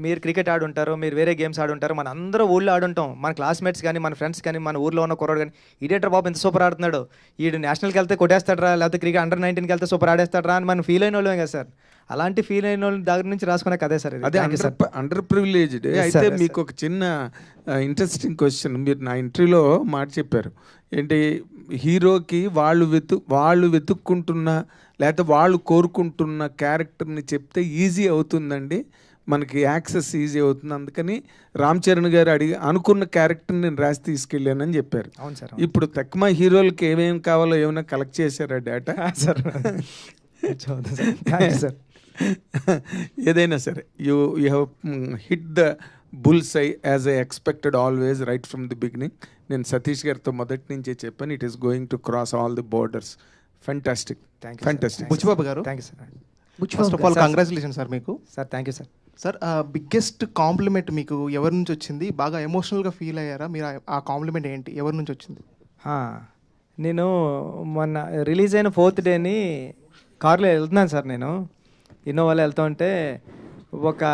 Speaker 9: మీరు cricket ఆడుంటారు, మీరు వేరే గేమ్స్ ఆడుంటారు, మన అందరూ ఊళ్ళో ఆడుంటాం, మన క్లాస్మేట్స్ కానీ మన ఫ్రెండ్స్ కానీ మన ఊర్లో ఉన్న కుర్రాడు కానీ ఇదేంటర్ బాబు ఎంత సూపర్ ఆడుతున్నాడు, ఈడు నేషనల్కి వెళ్తే కొట్టేస్తాడరా, లేకపోతే క్రికెట్ అండర్ 19కి వెళ్తే సూపర్ ఆడేస్తాడరా అని మనం ఫీల్ అయిన వాళ్ళమే కదా సార్. అలాంటి ఫీల్ అయిన వాళ్ళ దగ్గర నుంచి రాసుకునే కదే సార్ ఇది.
Speaker 13: అదే
Speaker 9: Thank you, sir.
Speaker 13: Under privileged.
Speaker 9: Yes,
Speaker 13: అయితే
Speaker 9: sir, yes,
Speaker 13: మీకు ఒక చిన్న ఇంట్రెస్టింగ్ క్వశ్చన్. మీరు నా ఇంటర్వ్యూలో మాట చెప్పారు ఏంటి, హీరోకి వాళ్ళు వెతుక్కుంటున్న లేకపోతే వాళ్ళు కోరుకుంటున్న క్యారెక్టర్ని చెప్తే ఈజీ అవుతుందండి, మనకి యాక్సెస్ ఈజీ అవుతుంది, అందుకని రామ్ చరణ్ గారు అనుకున్న క్యారెక్టర్ని నేను రాసి తీసుకెళ్ళానని చెప్పారు.
Speaker 9: అవును సార్.
Speaker 13: ఇప్పుడు తక్కువ హీరోలకి ఏమేమి కావాలో ఏమైనా కలెక్ట్ చేశారా డేటా?
Speaker 9: సార్
Speaker 13: ఏదైనా సరే you have hit the bull's eye as I expected always right from the beginning. నేను సతీష్ గారితో మొదటి నుంచే చెప్పాను, it is going to cross all the borders. Fantastic, fantastic.
Speaker 14: Buchibabu గారు,
Speaker 9: thank you sir.
Speaker 14: First of all congratulation sir మీకు.
Speaker 9: Sir thank you sir.
Speaker 14: Sir biggest compliment మీకు ఎవరి నుంచి వచ్చింది? బాగా ఎమోషనల్గా ఫీల్ అయ్యారా మీరు? ఆ కాంప్లిమెంట్ ఏంటి, ఎవరి నుంచి వచ్చింది?
Speaker 9: నేను మొన్న రిలీజ్ అయిన 4th డేని కార్లో వెళ్తున్నాను సార్. నేను ఇన్నోవాలో వెళ్తూ ఉంటే ఒక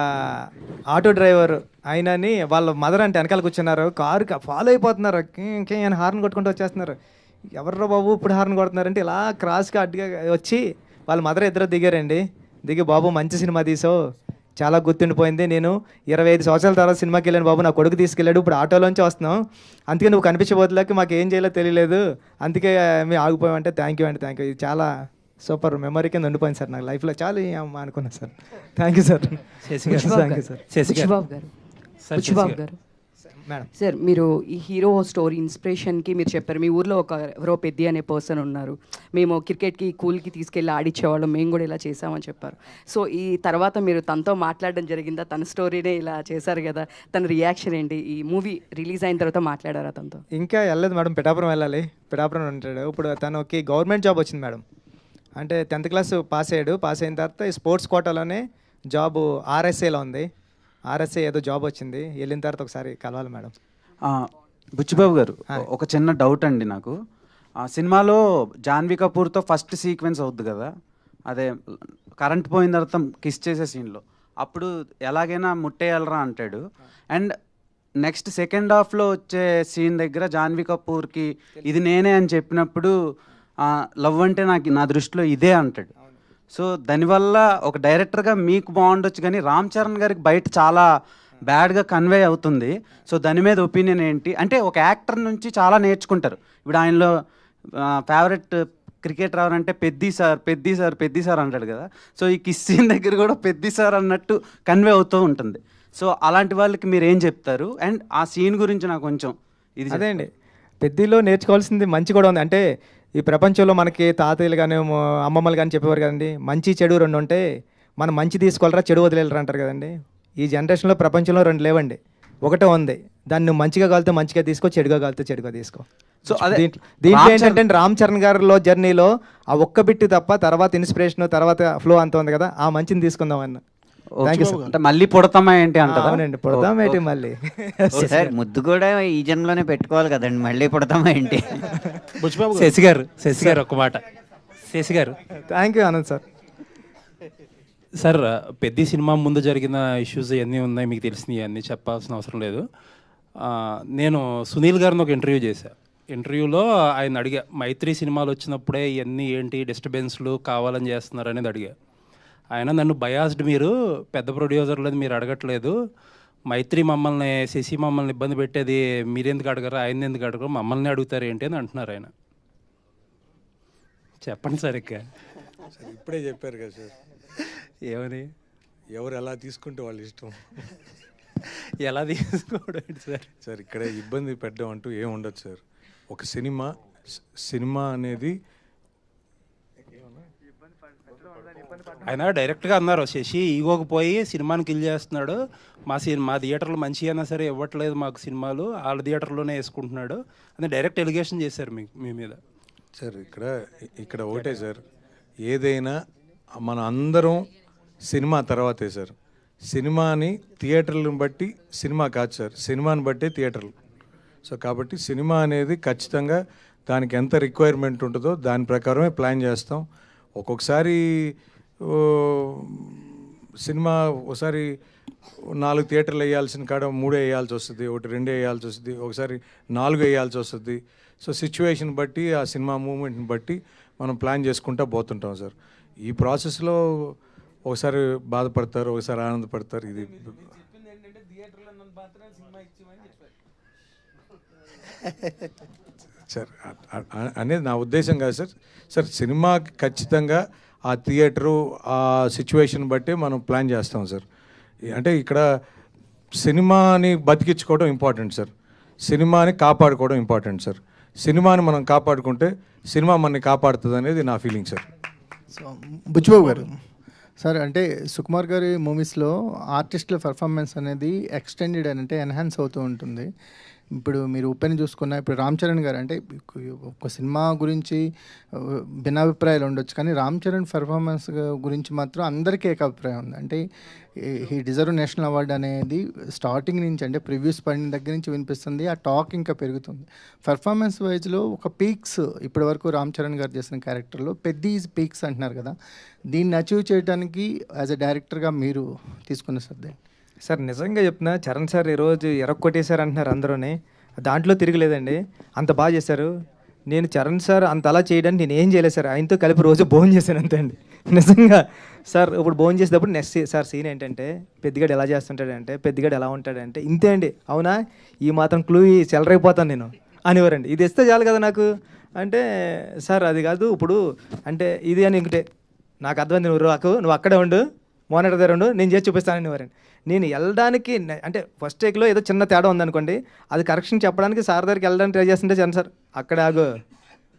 Speaker 9: ఆటో డ్రైవర్ ఆయనని వాళ్ళ మదర్ అంటే వెనకాల కూర్చున్నారు, కారుకి ఫాలో అయిపోతున్నారు, అని హార్న్ కొట్టుకుంటూ వచ్చేస్తున్నారు. ఎవర్రా బాబు ఇప్పుడు హార్న్ కొడుతున్నారంటే ఇలా క్రాస్గా అడ్డుగా వచ్చి వాళ్ళ మదర్ ఇద్దరు దిగారండి. దిగి బాబు మంచి సినిమా తీసావు, చాలా గుర్తుండిపోయింది, నేను 25 సంవత్సరాల తర్వాత సినిమాకి వెళ్ళాను బాబు, నా కొడుకు తీసుకెళ్ళాడు, ఇప్పుడు ఆటోలోంచి వస్తున్నాం, అందుకే నువ్వు కనిపించబోతులకి మాకు ఏం చేయాలో తెలియలేదు, అందుకే మేము ఆగిపోయామంటే థ్యాంక్ యూ అండి, థ్యాంక్ యూ. ఇది చాలా సూపర్ మెమరీ కింద ఉండిపోయింది సార్ నాకు లైఫ్లో. చాలా అనుకున్నాను sir. Thank you sir. Thank you sir.
Speaker 15: Buchibabu గారు
Speaker 9: మేడం
Speaker 15: సార్, మీరు ఈ హీరో స్టోరీ ఇన్స్పిరేషన్కి మీరు చెప్పారు మీ ఊర్లో ఎవరో పెద్ది అనే పర్సన్ ఉన్నారు, మేము క్రికెట్కి కూల్కి తీసుకెళ్ళి ఆడిచ్చేవాళ్ళం, మేము కూడా ఇలా చేసామని చెప్పారు. సో ఈ తర్వాత మీరు తనతో మాట్లాడడం జరిగిందా? తన స్టోరీనే ఇలా చేశారు కదా, తన రియాక్షన్ ఏంటి? ఈ మూవీ రిలీజ్ అయిన తర్వాత మాట్లాడారా తనతో?
Speaker 9: ఇంకా వెళ్ళలేదు మేడం, పిఠాపురం వెళ్ళాలి, పిఠాపురం ఉంటాడు. ఇప్పుడు తనకి గవర్నమెంట్ జాబ్ వచ్చింది మేడం. అంటే 10th క్లాస్ పాస్ అయ్యాడు, పాస్ అయిన తర్వాత ఈ స్పోర్ట్స్ కోటాలోనే జాబు ఆర్ఎస్ఏలో ఉంది, ఆర్ఎస్ఏ ఏదో జాబ్ వచ్చింది, వెళ్ళిన తర్వాత ఒకసారి కలవాలి మేడం.
Speaker 12: బుచ్చిబాబు గారు, ఒక చిన్న డౌట్ అండి నాకు. ఆ సినిమాలో జాన్వీ కపూర్తో ఫస్ట్ సీక్వెన్స్ అవుద్ది కదా, అదే కరెంట్ పోయిన తర్వాత కిస్ చేసే సీన్లో, అప్పుడు ఎలాగైనా ముట్టేయాలరా అంటాడు. అండ్ నెక్స్ట్ సెకండ్ హాఫ్లో వచ్చే సీన్ దగ్గర జాన్వీ కపూర్కి ఇది నేనే అని చెప్పినప్పుడు లవ్ అంటే నా దృష్టిలో ఇదే అంటాడు. సో దానివల్ల ఒక డైరెక్టర్గా మీకు బాగుండొచ్చు, కానీ రామ్ చరణ్ గారికి బయట చాలా బ్యాడ్గా కన్వే అవుతుంది. సో దాని మీద ఒపీనియన్ ఏంటి? అంటే ఒక యాక్టర్ నుంచి చాలా నేర్చుకుంటారు. ఇప్పుడు ఆయనలో ఫేవరెట్ క్రికెటర్ ఎవరంటే పెద్ది సార్ అంటాడు కదా. సో ఈ కిస్ సీన్ దగ్గర కూడా పెద్ది సార్ అన్నట్టు కన్వే అవుతూ ఉంటుంది. సో అలాంటి వాళ్ళకి మీరు ఏం చెప్తారు? అండ్ ఆ సీన్ గురించి నాకు కొంచెం ఇది
Speaker 9: అదే అండి, పెద్దిలో నేర్చుకోవాల్సింది మంచి కూడా ఉంది. అంటే ఈ ప్రపంచంలో మనకి తాతయ్యలు కానీ అమ్మమ్మలు కానీ చెప్పేవారు కదండి, మంచి చెడు 2 ఉంటే మనం మంచి తీసుకోవాలరా చెడు వదిలేలరా అంటారు కదండి. ఈ జనరేషన్లో ప్రపంచంలో 2 లేవండి, ఒకటే ఉంది. దాన్ని నువ్వు మంచిగా కాలితే మంచిగా తీసుకో, చెడుగా కాలితే చెడుగా తీసుకో. సో దీంట్లో ఏంటంటే రామ్ చరణ్ గారిలో జర్నీలో ఆ ఒక్క బిట్టు తప్ప తర్వాత ఇన్స్పిరేషన్ తర్వాత ఫ్లో అంత ఉంది కదా, ఆ మంచిని తీసుకుందాం అన్న.
Speaker 12: అంటే మళ్ళీ పుడతామా ఏంటి అంటారా?
Speaker 9: అవునండి, పుడతామా ఏంటి మళ్ళీ.
Speaker 4: సార్ ముద్దు కూడా ఈ జన్మలోనే పెట్టుకోవాలి కదండి, మళ్ళీ పుడతామా ఏంటి?
Speaker 7: శశి గారు ఒక మాట. శశి గారు
Speaker 9: thank you Anand sir.
Speaker 7: Sir, పెద్ద సినిమా ముందు జరిగిన ఇష్యూస్ ఇవన్నీ ఉన్నాయి, మీకు తెలిసినవి అన్నీ చెప్పాల్సిన అవసరం లేదు. నేను సునీల్ గారిని ఒక ఇంటర్వ్యూ చేశాను. ఇంటర్వ్యూలో ఆయన అడిగా, మైత్రి సినిమాలు వచ్చినప్పుడే ఇవన్నీ ఏంటి డిస్టర్బెన్స్లు కావాలని చేస్తున్నారు అనేది అడిగా. ఆయన నన్ను బయాస్డ్, మీరు పెద్ద ప్రొడ్యూసర్లని మీరు అడగట్లేదు, మైత్రి మమ్మల్ని శశి మమ్మల్ని ఇబ్బంది పెట్టేది మీరెందుకు అడగరు, ఆయన ఎందుకు అడగరు, మమ్మల్ని అడుగుతారు ఏంటి అని అంటున్నారు ఆయన. చెప్పండి సార్.
Speaker 11: ఇప్పుడే చెప్పారు కదా సార్,
Speaker 7: ఏమని?
Speaker 11: ఎవరు ఎలా తీసుకుంటే వాళ్ళు ఇష్టం.
Speaker 7: ఎలా తీసుకోవడం సార్?
Speaker 11: సార్ ఇక్కడ ఇబ్బంది పెట్టడం అంటూ ఏం ఉండదు సార్. ఒక సినిమా అనేది
Speaker 7: ఆయన డైరెక్ట్గా అన్నారు, శశి ఈగోకి పోయి సినిమాని కిల్ చేస్తున్నాడు, మా థియేటర్లు మంచి అయినా సరే ఇవ్వట్లేదు మాకు సినిమాలు, వాళ్ళ థియేటర్లోనే వేసుకుంటున్నాడు అని డైరెక్ట్ ఎలిగేషన్ చేశారు మీ మీద.
Speaker 11: సార్ ఇక్కడ ఒకటే సార్, ఏదైనా మన అందరం సినిమా తర్వాతే సార్. సినిమాని థియేటర్లను బట్టి సినిమా కాదు సార్, సినిమాని బట్టే థియేటర్లు. సో కాబట్టి సినిమా అనేది ఖచ్చితంగా దానికి ఎంత రిక్వైర్మెంట్ ఉంటుందో దాని ప్రకారమే ప్లాన్ చేస్తాం. ఒక్కొక్కసారి సినిమా ఒకసారి 4 థియేటర్లు వేయాల్సిన కాడ 3 వేయాల్సి వస్తుంది, 1 2 వేయాల్సి వస్తుంది, ఒకసారి 4 వేయాల్సి వస్తుంది. సో సిచ్యువేషన్ బట్టి ఆ సినిమా మూమెంట్ని బట్టి మనం ప్లాన్ చేసుకుంటూ పోతుంటాం సార్. ఈ ప్రాసెస్లో ఒకసారి బాధపడతారు, ఒకసారి ఆనందపడతారు. ఇది సార్ అనేది నా ఉద్దేశం కాదు సార్. సార్ సినిమాకి ఖచ్చితంగా ఆ థియేటరు ఆ సిచ్యువేషన్ బట్టి మనం ప్లాన్ చేస్తాం సార్. అంటే ఇక్కడ సినిమాని బతికించుకోవడం ఇంపార్టెంట్ సార్, సినిమాని కాపాడుకోవడం ఇంపార్టెంట్ సార్. సినిమాని మనం కాపాడుకుంటే సినిమా మనని కాపాడుతుంది అనేది నా ఫీలింగ్ సార్.
Speaker 5: సో బుచ్చిబాబు గారు సార్, అంటే సుకుమార్ గారి మూవీస్లో ఆర్టిస్టుల పర్ఫార్మెన్స్ అనేది ఎక్స్టెండెడ్ అంటే ఎన్హాన్స్ అవుతూ ఉంటుంది. ఇప్పుడు మీరు ఉప్పెని చూసుకున్న ఇప్పుడు రామ్ చరణ్ గారు అంటే ఒక సినిమా గురించి భిన్నాభిప్రాయాలు ఉండొచ్చు, కానీ రామ్ చరణ్ పర్ఫార్మెన్స్ గురించి మాత్రం అందరికీ ఏకాభిప్రాయం ఉంది. అంటే హీ డిజర్వ్ నేషనల్ అవార్డు అనేది స్టార్టింగ్ నుంచి అంటే ప్రివ్యూస్ పడిన దగ్గర నుంచి వినిపిస్తుంది. ఆ టాక్ ఇంకా పెరుగుతుంది. పర్ఫార్మెన్స్ వైజ్లో ఒక పీక్స్ ఇప్పటి వరకు రామ్ చరణ్ గారు చేసిన క్యారెక్టర్లో పెద్ద పీక్స్ అంటున్నారు కదా, దీన్ని అచీవ్ చేయడానికి యాజ్ ఎ డైరెక్టర్గా మీరు తీసుకున్న శ్రద్ధ
Speaker 9: సార్? నిజంగా చెప్తున్నా, చరణ్ సార్ ఈరోజు ఎరక్కొట్టేశారు అంటున్నారు అందరూనే, దాంట్లో తిరగలేదండి. అంత బాగా చేశారు. నేను చరణ్ సార్ అంత అలా చేయడానికి నేను ఏం చేయలేదు సార్, ఆయనతో కలిపి రోజు భోజనం చేశాను అంతే అండి. నిజంగా సార్ ఇప్పుడు భోజనం చేసేటప్పుడు నెక్స్ట్ సార్ సీన్ ఏంటంటే పెద్దగాడు ఎలా చేస్తుంటాడంటే, పెద్దగాడు ఎలా ఉంటాడంటే ఇంతే అండి. అవునా, ఈ మాత్రం క్లూ చెలరైపోతాను నేను అనేవారండి. ఇది ఇస్తే చాలు కదా నాకు అంటే, సార్ అది కాదు ఇప్పుడు అంటే ఇది అని ఇంకటే నాకు అర్థమైంది, నువ్వు అక్కడే ఉండు, మోనిటర్ దగ్గర ఉండు, నేను చేసి చూపిస్తాను అనేవారండి. నేను వెళ్ళడానికి అంటే ఫస్ట్ టేక్లో ఏదో చిన్న తేడా ఉందనుకోండి, అది కరెక్షన్ చెప్పడానికి సార్ దగ్గరికి వెళ్ళడానికి ట్రై చేస్తుంటే చరణ్ సార్ అక్కడ ఆగు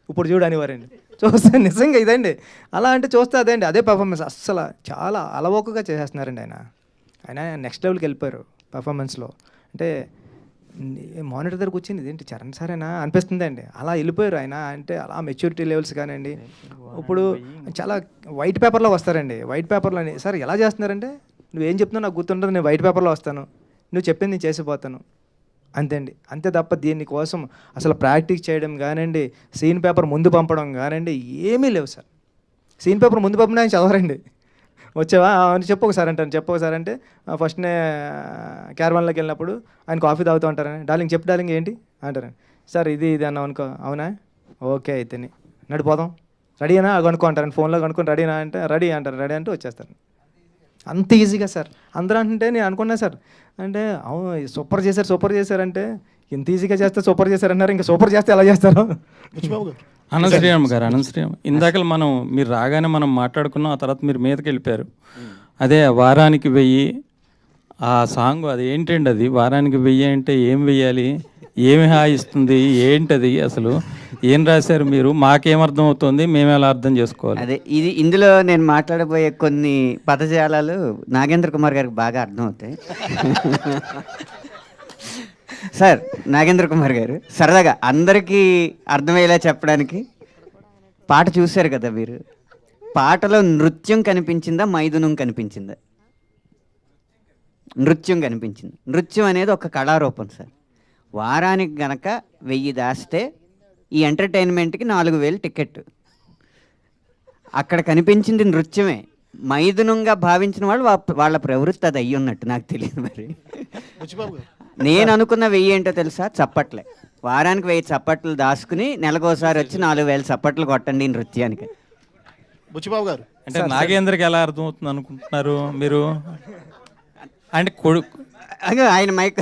Speaker 9: ఇప్పుడు చూడు అనేవారండి. చూస్తే నిజంగా ఇదండి అలా అంటే చూస్తే అదే అండి, అదే పర్ఫార్మెన్స్. అస్సలు చాలా అలవోకగా చేసేస్తున్నారండి ఆయన నెక్స్ట్ లెవెల్కి వెళ్ళిపోయారు పర్ఫార్మెన్స్లో. అంటే మానిటర్ దగ్గరకు వచ్చింది ఇదేంటి చరణ్ సారేనా అనిపిస్తుంది అండి, అలా వెళ్ళిపోయారు ఆయన. అంటే అలా మెచ్యూరిటీ లెవెల్స్ కానివ్వండి. ఇప్పుడు చాలా వైట్ పేపర్లో వస్తారండి, వైట్ పేపర్లో సార్ ఎలా చేస్తున్నారంటే నువ్వేం చెప్తున్నావు నాకు గుర్తుంటుంది, నేను వైట్ పేపర్లో వస్తాను, నువ్వు చెప్పింది నేను చేసిపోతాను అంతే అండి. అంతే తప్ప దీనికోసం అసలు ప్రాక్టీస్ చేయడం కానివ్వండి, సీన్ పేపర్ ముందు పంపడం కానివ్వండి ఏమీ లేవు సార్. సీన్ పేపర్ ముందు పంపిన ఆయన చదవరండి. వచ్చావా అని చెప్పు ఒకసారి అంటాను, చెప్పు ఒకసారి అంటే ఫస్ట్నే క్యారవాన్లోకి వెళ్ళినప్పుడు ఆయన కాఫీ తాగుతూ ఉంటారని, డార్లింగ్ చెప్పు డార్లింగ్ ఏంటి అంటారండి. సార్ ఇది అన్నావు అనుకో, అవునా ఓకే అయితే నడిపోదాం, రెడీనా కనుక్కో అంటారండి, ఫోన్లో కనుక్కొని రెడీనా అంటే రెడీ అంటారు, రెడీ అంటే వచ్చేస్తారు. అంత ఈజీగా సార్. అందరూ అంటే నేను అనుకున్నా సార్ అంటే అవును సూపర్ చేశారంటే ఇంత ఈజీగా చేస్తే సూపర్ చేశారన్నారు, ఇంకా సూపర్ చేస్తే ఎలా చేస్తారు?
Speaker 1: అనంతశ్రీరామ్ గారు, ఇందాక మీరు రాగానే మనం మాట్లాడుకున్నాం, ఆ తర్వాత మీరు మీదకి వెళ్ళిపోయారు. అదే వారానికి 1000 ఆ సాంగ్, అది ఏంటండి అది వారానికి 1000 అంటే ఏం వెయ్యాలి, ఏమి హాయిస్తుంది, ఏంటది అసలు ఏం రాశారు మీరు, మాకేమర్థం అవుతుంది, మేము ఎలా అర్థం చేసుకోవాలి?
Speaker 4: అదే ఇందులో నేను మాట్లాడబోయే కొన్ని పదజాలాలు నాగేంద్ర కుమార్ గారికి బాగా అర్థం అవుతాయి. సార్ నాగేంద్ర కుమార్ గారు సరదాగా అందరికీ అర్థమయ్యేలా చెప్పడానికి, పాట చూశారు కదా మీరు, పాటలో నృత్యం కనిపించిందా మైథునం కనిపించిందా? నృత్యం కనిపించింది. నృత్యం అనేది ఒక కళారూపం సార్. వారానికి గనక 1000 దాస్తే ఈ ఎంటర్టైన్మెంట్కి 4000 టికెట్. అక్కడ కనిపించింది నృత్యమే. మైథునంగా భావించిన వాళ్ళు వాళ్ళ ప్రవృత్తి అది అయ్యి ఉన్నట్టు నాకు తెలియదు. మరి నేను అనుకున్న 1000 ఏంటో తెలుసా? చప్పట్లే. వారానికి 1000 చప్పట్లు దాచుకుని నెలకోసారి వచ్చి 4000 చప్పట్లు కొట్టండి నృత్యానికి.
Speaker 14: బుచ్చిబాబు గారు
Speaker 1: అంటే నాగేంద్రకి ఎలా అర్థమవుతుంది అనుకుంటున్నారు మీరు? అంటే కొడుకు
Speaker 4: ఆయన మైక్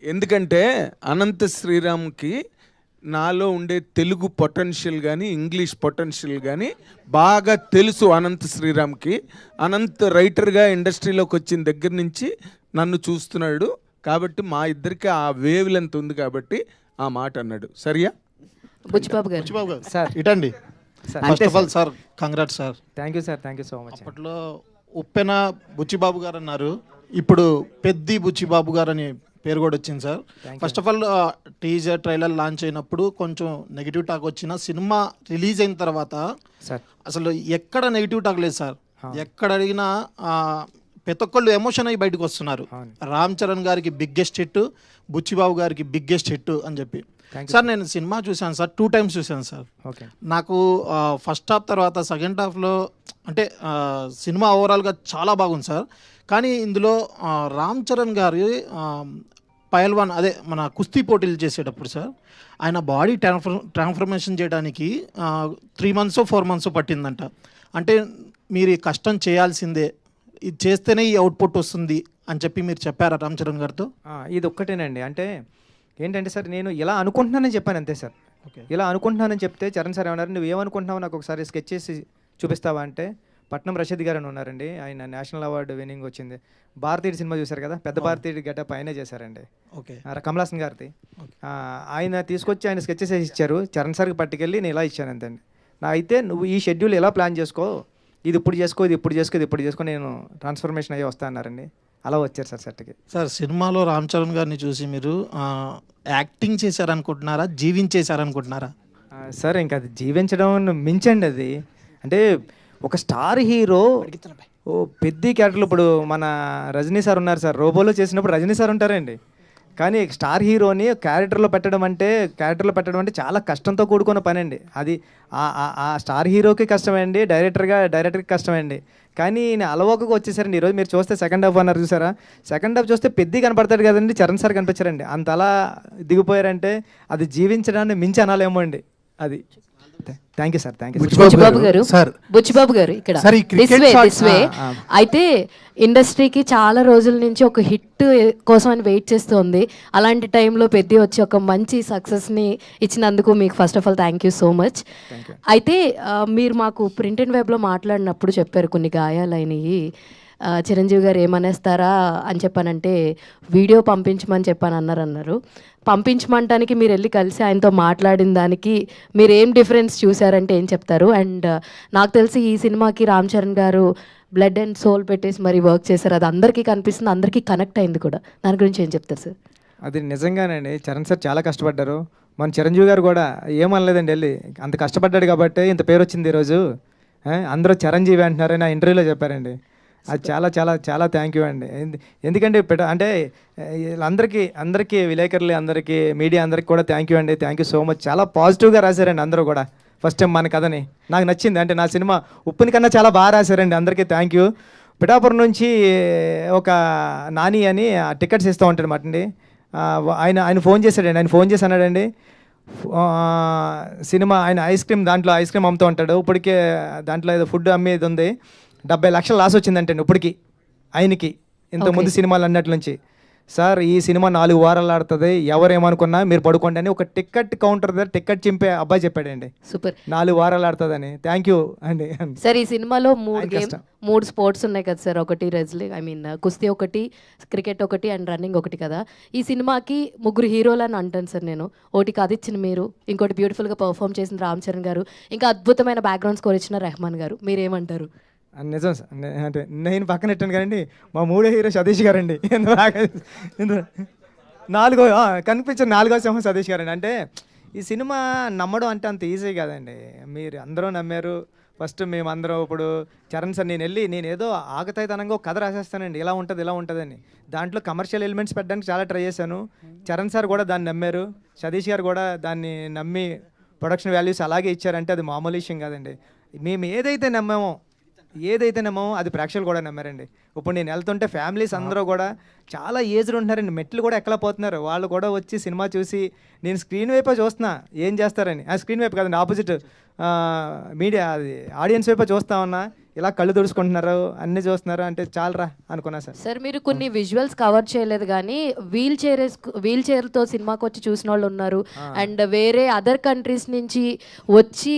Speaker 13: ఎందుకంటే అనంత శ్రీరామ్కి నాలో ఉండే తెలుగు పొటెన్షియల్ కానీ ఇంగ్లీష్ పొటెన్షియల్ కానీ బాగా తెలుసు అనంత శ్రీరామ్కి. అనంత్ రైటర్గా ఇండస్ట్రీలోకి వచ్చిన దగ్గర నుంచి నన్ను చూస్తున్నాడు కాబట్టి మా ఇద్దరికి ఆ వేవ్ లెంత్ ఉంది కాబట్టి ఆ మాట అన్నాడు. సరియా?
Speaker 14: బుచ్చిబాబు గారు సార్ ఇటండి. First of all sir congrats sir.
Speaker 9: Thank you sir, thank you so much.
Speaker 14: అప్పట్లో ఉప్పెన బుచ్చిబాబు గారు అన్నారు, ఇప్పుడు పెద్ది బుచ్చిబాబు గారు అని పేరు కూడా వచ్చింది sir. First of all teaser trailer launch అయినప్పుడు కొంచెం నెగిటివ్ టాక్ వచ్చిన, సినిమా రిలీజ్ అయిన తర్వాత అసలు ఎక్కడ నెగిటివ్ టాక్ లేదు సార్. ఎక్కడ అడిగినా ప్రతి ఒక్కళ్ళు ఎమోషన్ అయ్యి బయటకు వస్తున్నారు. రామ్ చరణ్ గారికి బిగ్గెస్ట్ హిట్, బుచ్చిబాబు గారికి బిగ్గెస్ట్ హిట్ అని చెప్పి. సార్ నేను సినిమా చూశాను సార్, 2 times చూశాను సార్. నాకు ఫస్ట్ హాఫ్ తర్వాత సెకండ్ హాఫ్లో అంటే సినిమా ఓవరాల్గా చాలా బాగుంది సార్. కానీ ఇందులో రామ్ చరణ్ గారి పైల్వాన్ అదే మన కుస్తీ పోటీలు చేసేటప్పుడు సార్ ఆయన బాడీ ట్రాన్స్ఫర్మేషన్ చేయడానికి 3 months 4 months పట్టిందంట. అంటే మీరు ఈ కష్టం చేయాల్సిందే, ఇది చేస్తేనే ఈ అవుట్పుట్ వస్తుంది అని చెప్పి మీరు చెప్పారా రామ్ చరణ్ గారితో?
Speaker 9: ఇది ఒక్కటేనండి. అంటే ఏంటంటే సార్, నేను ఇలా అనుకుంటున్నానని చెప్పాను అంతే సార్. ఇలా అనుకుంటున్నానని చెప్తే చరణ్ సార్ ఏమన్నారు, నువ్వు ఏమనుకుంటున్నావు నాకు ఒకసారి స్కెచ్ చేసి చూపిస్తావా అంటే, పట్నం రషీద్ గారు అని ఉన్నారండి, ఆయన నేషనల్ అవార్డు విన్నింగ్ వచ్చింది. భారతీయుడు సినిమా చూశారు కదా, పెద్ద భారతీయుడు గెటప్ ఆయనే చేశారండి, కమలాసన్ గారిది. ఆయన తీసుకొచ్చి ఆయన స్కెచెస్ వేసి ఇచ్చారు, చరణ్ సార్కి పట్టుకెళ్ళి నేను ఇలా ఇచ్చాను అంతండి. నా అయితే నువ్వు ఈ షెడ్యూల్ ఎలా ప్లాన్ చేసుకో, ఇది ఇప్పుడు చేసుకో, ఇది ఇప్పుడు చేసుకో, ఇది ఇప్పుడు చేసుకో, నేను ట్రాన్స్ఫర్మేషన్ అయ్యి వస్తా అన్నారండి. అలా వచ్చారు సార్ సెట్కి.
Speaker 14: సార్ సినిమాలో రామ్ చరణ్ గారిని చూసి మీరు యాక్టింగ్ చేశారనుకుంటున్నారా, జీవించేశారనుకుంటున్నారా?
Speaker 9: సార్ ఇంకా అది జీవించడం మించండి అది. అంటే ఒక స్టార్ హీరో పెద్ద క్యారెక్టర్లు, ఇప్పుడు మన రజనీ సార్ ఉన్నారు సార్, రోబోలో చేసినప్పుడు రజనీ సార్ ఉంటారండి. కానీ స్టార్ హీరోని క్యారెక్టర్లో పెట్టడం అంటే చాలా కష్టంతో కూడుకున్న పని అండి. అది ఆ స్టార్ హీరోకి కష్టమే అండి, డైరెక్టర్కి కష్టమే అండి. కానీ నేను అలవోకగా వచ్చేసారండి. ఈరోజు మీరు చూస్తే సెకండ్ హాఫ్ అన్నారు చూసారా, సెకండ్ హాఫ్ చూస్తే పెద్ద కనపడతాడు కదండి, చరణ్ సార్ కనిపించారండి. అంత అలా దిగిపోయారంటే అది జీవించడాన్ని మించి అనాలేమో అండి. అది thank you sir. Thank you
Speaker 16: Buchibabu గారు. బుచ్చిబాబు గారు ఇక్కడ this way. అయితే ఇండస్ట్రీకి చాలా రోజుల నుంచి ఒక హిట్ కోసం అని వెయిట్ చేస్తుంది. అలాంటి టైంలో పెద్ద వచ్చి ఒక మంచి సక్సెస్ని ఇచ్చినందుకు మీకు first of all thank you so much. అయితే మీరు మాకు ప్రింట్ అండ్ వెబ్లో మాట్లాడినప్పుడు చెప్పారు కొన్ని గాయాలైనవి, చిరంజీవి గారు ఏమనేస్తారా అని చెప్పానంటే వీడియో పంపించమని అన్నారు. పంపించమంటానికి మీరు వెళ్ళి కలిసి ఆయనతో మాట్లాడిన దానికి మీరు ఏం డిఫరెన్స్ చూసారంటే ఏం చెప్తారు? అండ్ నాకు తెలిసి ఈ సినిమాకి రామ్ చరణ్ గారు బ్లడ్ అండ్ సోల్ పెట్టేసి మరి వర్క్ చేశారు, అది అందరికీ కనిపిస్తుంది, అందరికీ కనెక్ట్ అయింది కూడా. దాని గురించి ఏం చెప్తారు సార్?
Speaker 9: అది నిజంగానండి, చరణ్ సార్ చాలా కష్టపడ్డారు. మన చిరంజీవి గారు కూడా ఏమనలేదండి, వెళ్ళి అంత కష్టపడ్డాడు కాబట్టి ఇంత పేరు వచ్చింది ఈరోజు, అందరూ చిరంజీవి అంటున్నారని నా ఇంటర్వ్యూలో చెప్పారండి. అది చాలా చాలా చాలా థ్యాంక్ యూ అండి. ఎందుకంటే అంటే అందరికీ విలేకరులు, అందరికీ మీడియా అందరికీ కూడా థ్యాంక్ యూ అండి. Thank you so much. చాలా పాజిటివ్గా రాశారండి అందరూ కూడా. ఫస్ట్ టైం మన కథని నాకు నచ్చింది. అంటే నా సినిమా ఉప్పుని కన్నా చాలా బాగా రాశారండి. అందరికీ థ్యాంక్ యూ. పిఠాపురం నుంచి ఒక నాని అని టికెట్స్ ఇస్తూ ఉంటాడు మాట అండి, ఆయన ఫోన్ చేశాడండి. ఆయన ఫోన్ చేసి అన్నాడండి, సినిమా ఆయన ఐస్ క్రీమ్ అమ్ముతూ ఉంటాడు, ఇప్పటికే దాంట్లో ఏదో ఫుడ్ అమ్మేది ఉంది, 70 లక్షలు లాస్ వచ్చిందంటే ఇప్పటికి ఆయనకి, ఇంతకుముందు సినిమాలు అన్నట్ల నుంచి. సార్ ఈ సినిమా 4 వారాలు ఆడుతుంది, ఎవరేమనుకున్నా మీరు పడుకోండి అని ఒక టికెట్ కౌంటర్ దగ్గర టికెట్ చింపే అబ్బాయి చెప్పాడండి.
Speaker 16: సూపర్,
Speaker 9: 4 వారాలు ఆడుతుందని. థ్యాంక్ యూ అండి.
Speaker 16: సార్ ఈ సినిమాలో 3 స్పోర్ట్స్ ఉన్నాయి కదా సార్, ఒకటి కుస్తీ ఒకటి, క్రికెట్ ఒకటి అండ్ రన్నింగ్ ఒకటి కదా. ఈ సినిమాకి 3 హీరోలు అని అంటాను సార్ నేను. ఒకటి కథ ఇచ్చిన మీరు, ఇంకోటి బ్యూటిఫుల్గా పర్ఫామ్ చేసిన రామ్ చరణ్ గారు, ఇంకా అద్భుతమైన బ్యాక్గ్రౌండ్ స్కోర్ ఇచ్చిన రెహమాన్ గారు. మీరేమంటారు?
Speaker 9: నిజం సార్, అంటే నేను పక్కన పెట్టాను కానీ మా 3వ హీరో సతీష్ గారండి. 4వ సింహం సతీష్ గారండి. అంటే ఈ సినిమా నమ్మడం అంటే అంత ఈజీ కాదండి. మీరు అందరూ నమ్మారు. ఫస్ట్ మేమందరం ఇప్పుడు చరణ్ సార్ నేను ఏదో ఆగతాయితనంగా ఒక కథ రాసేస్తానండి, ఇలా ఉంటుందని. దాంట్లో కమర్షియల్ ఎలిమెంట్స్ పెట్టడానికి చాలా ట్రై చేశాను. చరణ్ సార్ కూడా దాన్ని నమ్మారు, సతీష్ గారు కూడా దాన్ని నమ్మి ప్రొడక్షన్ వాల్యూస్ అలాగే ఇచ్చారంటే అది మామూలు విషయం కాదండి. మేము ఏదైతే నమ్మామో అది ప్రేక్షకులు కూడా నమ్మారండి. ఇప్పుడు నేను వెళ్తుంటే ఫ్యామిలీస్ అందరూ కూడా చాలా ఏజ్డ్ ఉంటున్నారండి, మెట్లు కూడా ఎక్కలేకపోతున్నారు. వాళ్ళు కూడా వచ్చి సినిమా చూసి, నేను స్క్రీన్ వైపే చూస్తున్నా ఏం చేస్తారని, ఆ స్క్రీన్ వైపు కాదండి, ఆపోజిట్ మీడియా అది ఆడియన్స్ వైపే చూస్తా ఉన్నా, ఇలా కళ్ళు తుడుచుకుంటున్నారు, అన్నీ చూస్తున్నారు అంటే చాలరా అనుకున్నా సార్.
Speaker 16: సార్ మీరు కొన్ని విజువల్స్ కవర్ చేయలేదు కానీ వీల్ చైర్తో సినిమాకి వచ్చి చూసిన వాళ్ళు ఉన్నారు, అండ్ వేరే అదర్ కంట్రీస్ నుంచి వచ్చి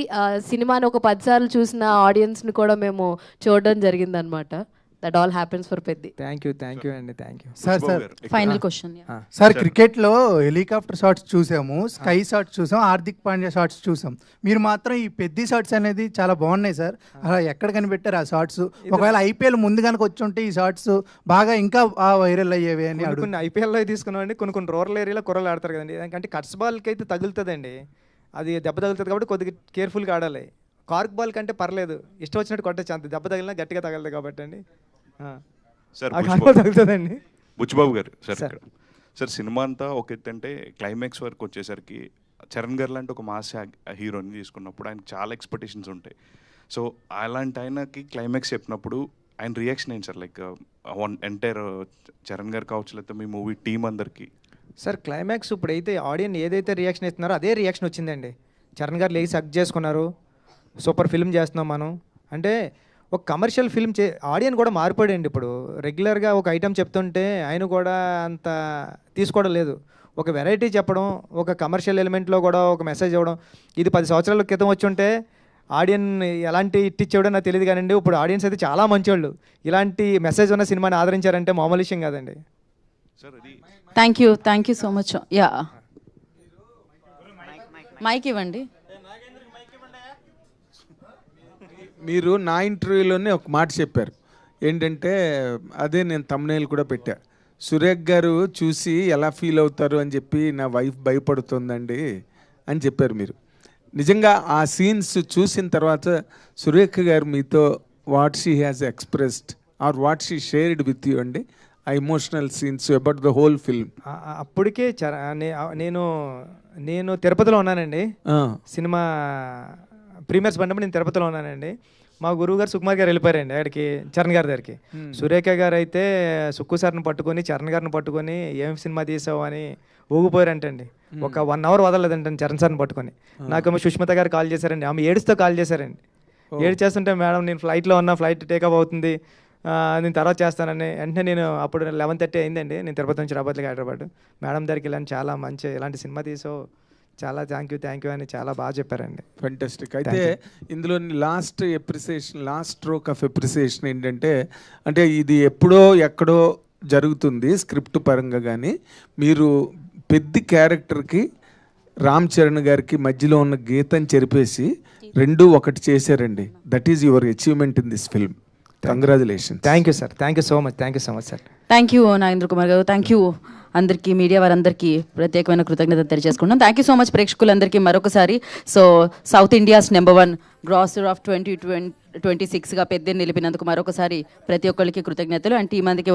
Speaker 16: సినిమాని ఒక 10 సార్లు చూసిన ఆడియన్స్ని కూడా మేము చూడడం జరిగిందనమాట. That all happens for Peddi.
Speaker 9: Thank you అండి, thank you
Speaker 17: sir.
Speaker 16: Final question
Speaker 17: sir, క్రికెట్లో హెలికాప్టర్ షాట్స్ చూసాము, స్కై షాట్స్ చూసాం, హార్దిక్ పాండ్యా షాట్స్ చూసాం. మీరు మాత్రం ఈ పెద్ద షాట్స్ అనేది చాలా బాగున్నాయి సార్. అలా ఎక్కడ కనిపెట్టారు ఆ షాట్స్? ఒకవేళ ఐపీఎల్ ముందు కనుక వచ్చి ఉంటే ఈ షాట్స్ బాగా ఇంకా వైరల్ అయ్యేవి అని.
Speaker 9: కొన్ని ఐపీఎల్లో తీసుకున్నామండి, కొన్ని రూరల్ ఏరియాలో కుర్రలు ఆడతారు కదండి, ఎందుకంటే కట్స్ బాల్కి అయితే తగులుతుందండి, అది దెబ్బ తగులుతుంది కాబట్టి కొద్దిగా కేర్ఫుల్గా ఆడాలి. కార్క్ బాల్ కంటే పర్లేదు, ఇష్టం వచ్చినట్టు కొట్టచ్చు, అంత దెబ్బ తగిలినా గట్టిగా తగలదు కాబట్టి అండి.
Speaker 18: సార్
Speaker 9: తగులుతుందండి.
Speaker 18: బుచ్చిబాబు గారు సార్ సినిమా అంతా ఒక ఎత్తు అంటే క్లైమాక్స్ వరకు వచ్చేసరికి చరణ్ గారు లాంటి ఒక మాస్ హీరోని తీసుకున్నప్పుడు ఆయనకి చాలా ఎక్స్పెక్టేషన్స్ ఉంటాయి. సో అలాంటి ఆయనకి క్లైమాక్స్ చెప్పినప్పుడు ఆయన రియాక్షన్ ఏంటి సార్? లైక్ ఎంటైర్ చరణ్ గారు కావచ్చు, లేకపోతే మీ మూవీ టీం అందరికి
Speaker 9: సార్ క్లైమాక్స్ ఇప్పుడైతే ఆడియన్స్ ఏదైతే రియాక్షన్ ఇస్తున్నారో అదే రియాక్షన్ వచ్చిందండి. చరణ్ గారు లేచి హగ్ చేసుకున్నారు, సూపర్ ఫిల్మ్ చేస్తున్నాం మనం అంటే. ఒక కమర్షియల్ ఫిల్మ్ ఆడియన్స్ కూడా మారిపోయాడండి. ఇప్పుడు రెగ్యులర్గా ఒక ఐటెం చెప్తుంటే ఆయన కూడా అంత తీసుకోవడం లేదు. ఒక వెరైటీ చెప్పడం, ఒక కమర్షియల్ ఎలిమెంట్లో కూడా ఒక మెసేజ్ ఇవ్వడం. ఇది 10 సంవత్సరాల క్రితం వచ్చి ఉంటే ఆడియన్స్ ఎలాంటి హిట్ ఇచ్చేవాడో నాకు తెలియదు కానండి. ఇప్పుడు ఆడియన్స్ అయితే చాలా మంచివాళ్ళు. ఇలాంటి మెసేజ్ ఉన్న సినిమాని ఆదరించారంటే మామూలు విషయం కాదండి.
Speaker 19: Thank you so much. Yeah, mike ఇవ్వండి.
Speaker 13: మీరు నా ఇంటర్వ్యూలోనే ఒక మాట చెప్పారు ఏంటంటే, అదే నేను thumbnail కూడా పెట్టా, సురేఖ్ గారు చూసి ఎలా ఫీల్ అవుతారు అని చెప్పి నా వైఫ్ భయపడుతుందండి అని చెప్పారు మీరు. నిజంగా ఆ సీన్స్ చూసిన తర్వాత సురేఖ గారు మీతో what she has expressed are what she shared with you అండి, ఆ emotional scenes about the whole film?
Speaker 9: అప్పటికే నేను తిరుపతిలో ఉన్నానండి. సినిమా ప్రీమియర్స్ పడినప్పుడు నేను తిరుపతిలో ఉన్నానండి. మా గురువు గారు సుకుమార్ గారు వెళ్ళిపోయారండి అక్కడికి, చరణ్ గారి దగ్గరికి. సురేఖ గారు అయితే సుక్కు సార్ని పట్టుకొని, చరణ్ గారిని పట్టుకొని ఏం సినిమా తీసావు అని ఊగిపోయారంటండి. ఒక 1 hour వదలలేదంటండి చరణ్ సార్ని పట్టుకొని. నాకేమో సుష్మిత గారు కాల్ చేశారండి, ఆమె ఏడుస్తూ కాల్ చేశారండి. ఏడ్చేస్తుంటే మేడం నేను ఫ్లైట్లో ఉన్నా, ఫ్లైట్ టేకప్ అవుతుంది, నేను తర్వాత చేస్తానని. వెంటనే నేను అప్పుడు 11:30 అయిందండి, నేను తిరుపతి నుంచి రాబోతులకి హైదరాబాద్. మేడం దగ్గరికి వెళ్ళాను, చాలా మంచి ఇలాంటి సినిమా తీసావు, చాలా థ్యాంక్ యూ అని చాలా బాగా చెప్పారండి.
Speaker 13: ఫెంటాస్టిక్. అయితే ఇందులో లాస్ట్ స్ట్రోక్ ఆఫ్ ఎప్రిసియేషన్ ఏంటంటే, అంటే ఇది ఎప్పుడో ఎక్కడో జరుగుతుంది స్క్రిప్ట్ పరంగా, కానీ మీరు పెద్ద క్యారెక్టర్కి రామ్ చరణ్ గారికి మధ్యలో ఉన్న గీతని చెరిపేసి రెండు ఒకటి చేశారండి. That is your achievement in this film. Congratulation.
Speaker 9: Thank you sir, thank you so much sir.
Speaker 19: Thank you Nagendra Kumar గారు. థ్యాంక్ యూ అందరికీ, మీడియా వారందరికీ ప్రత్యేకమైన కృతజ్ఞత తెలియజేసుకుంటున్నాం. థ్యాంక్ యూ సో మచ్ ప్రేక్షకులందరికీ మరొకసారి. So south India's #1 grosser of 2026గా పెద్దని నిలిపినందుకు మరొకసారి ప్రతి ఒక్కరికి కృతజ్ఞతలు. అండ్ టీం అందరికీ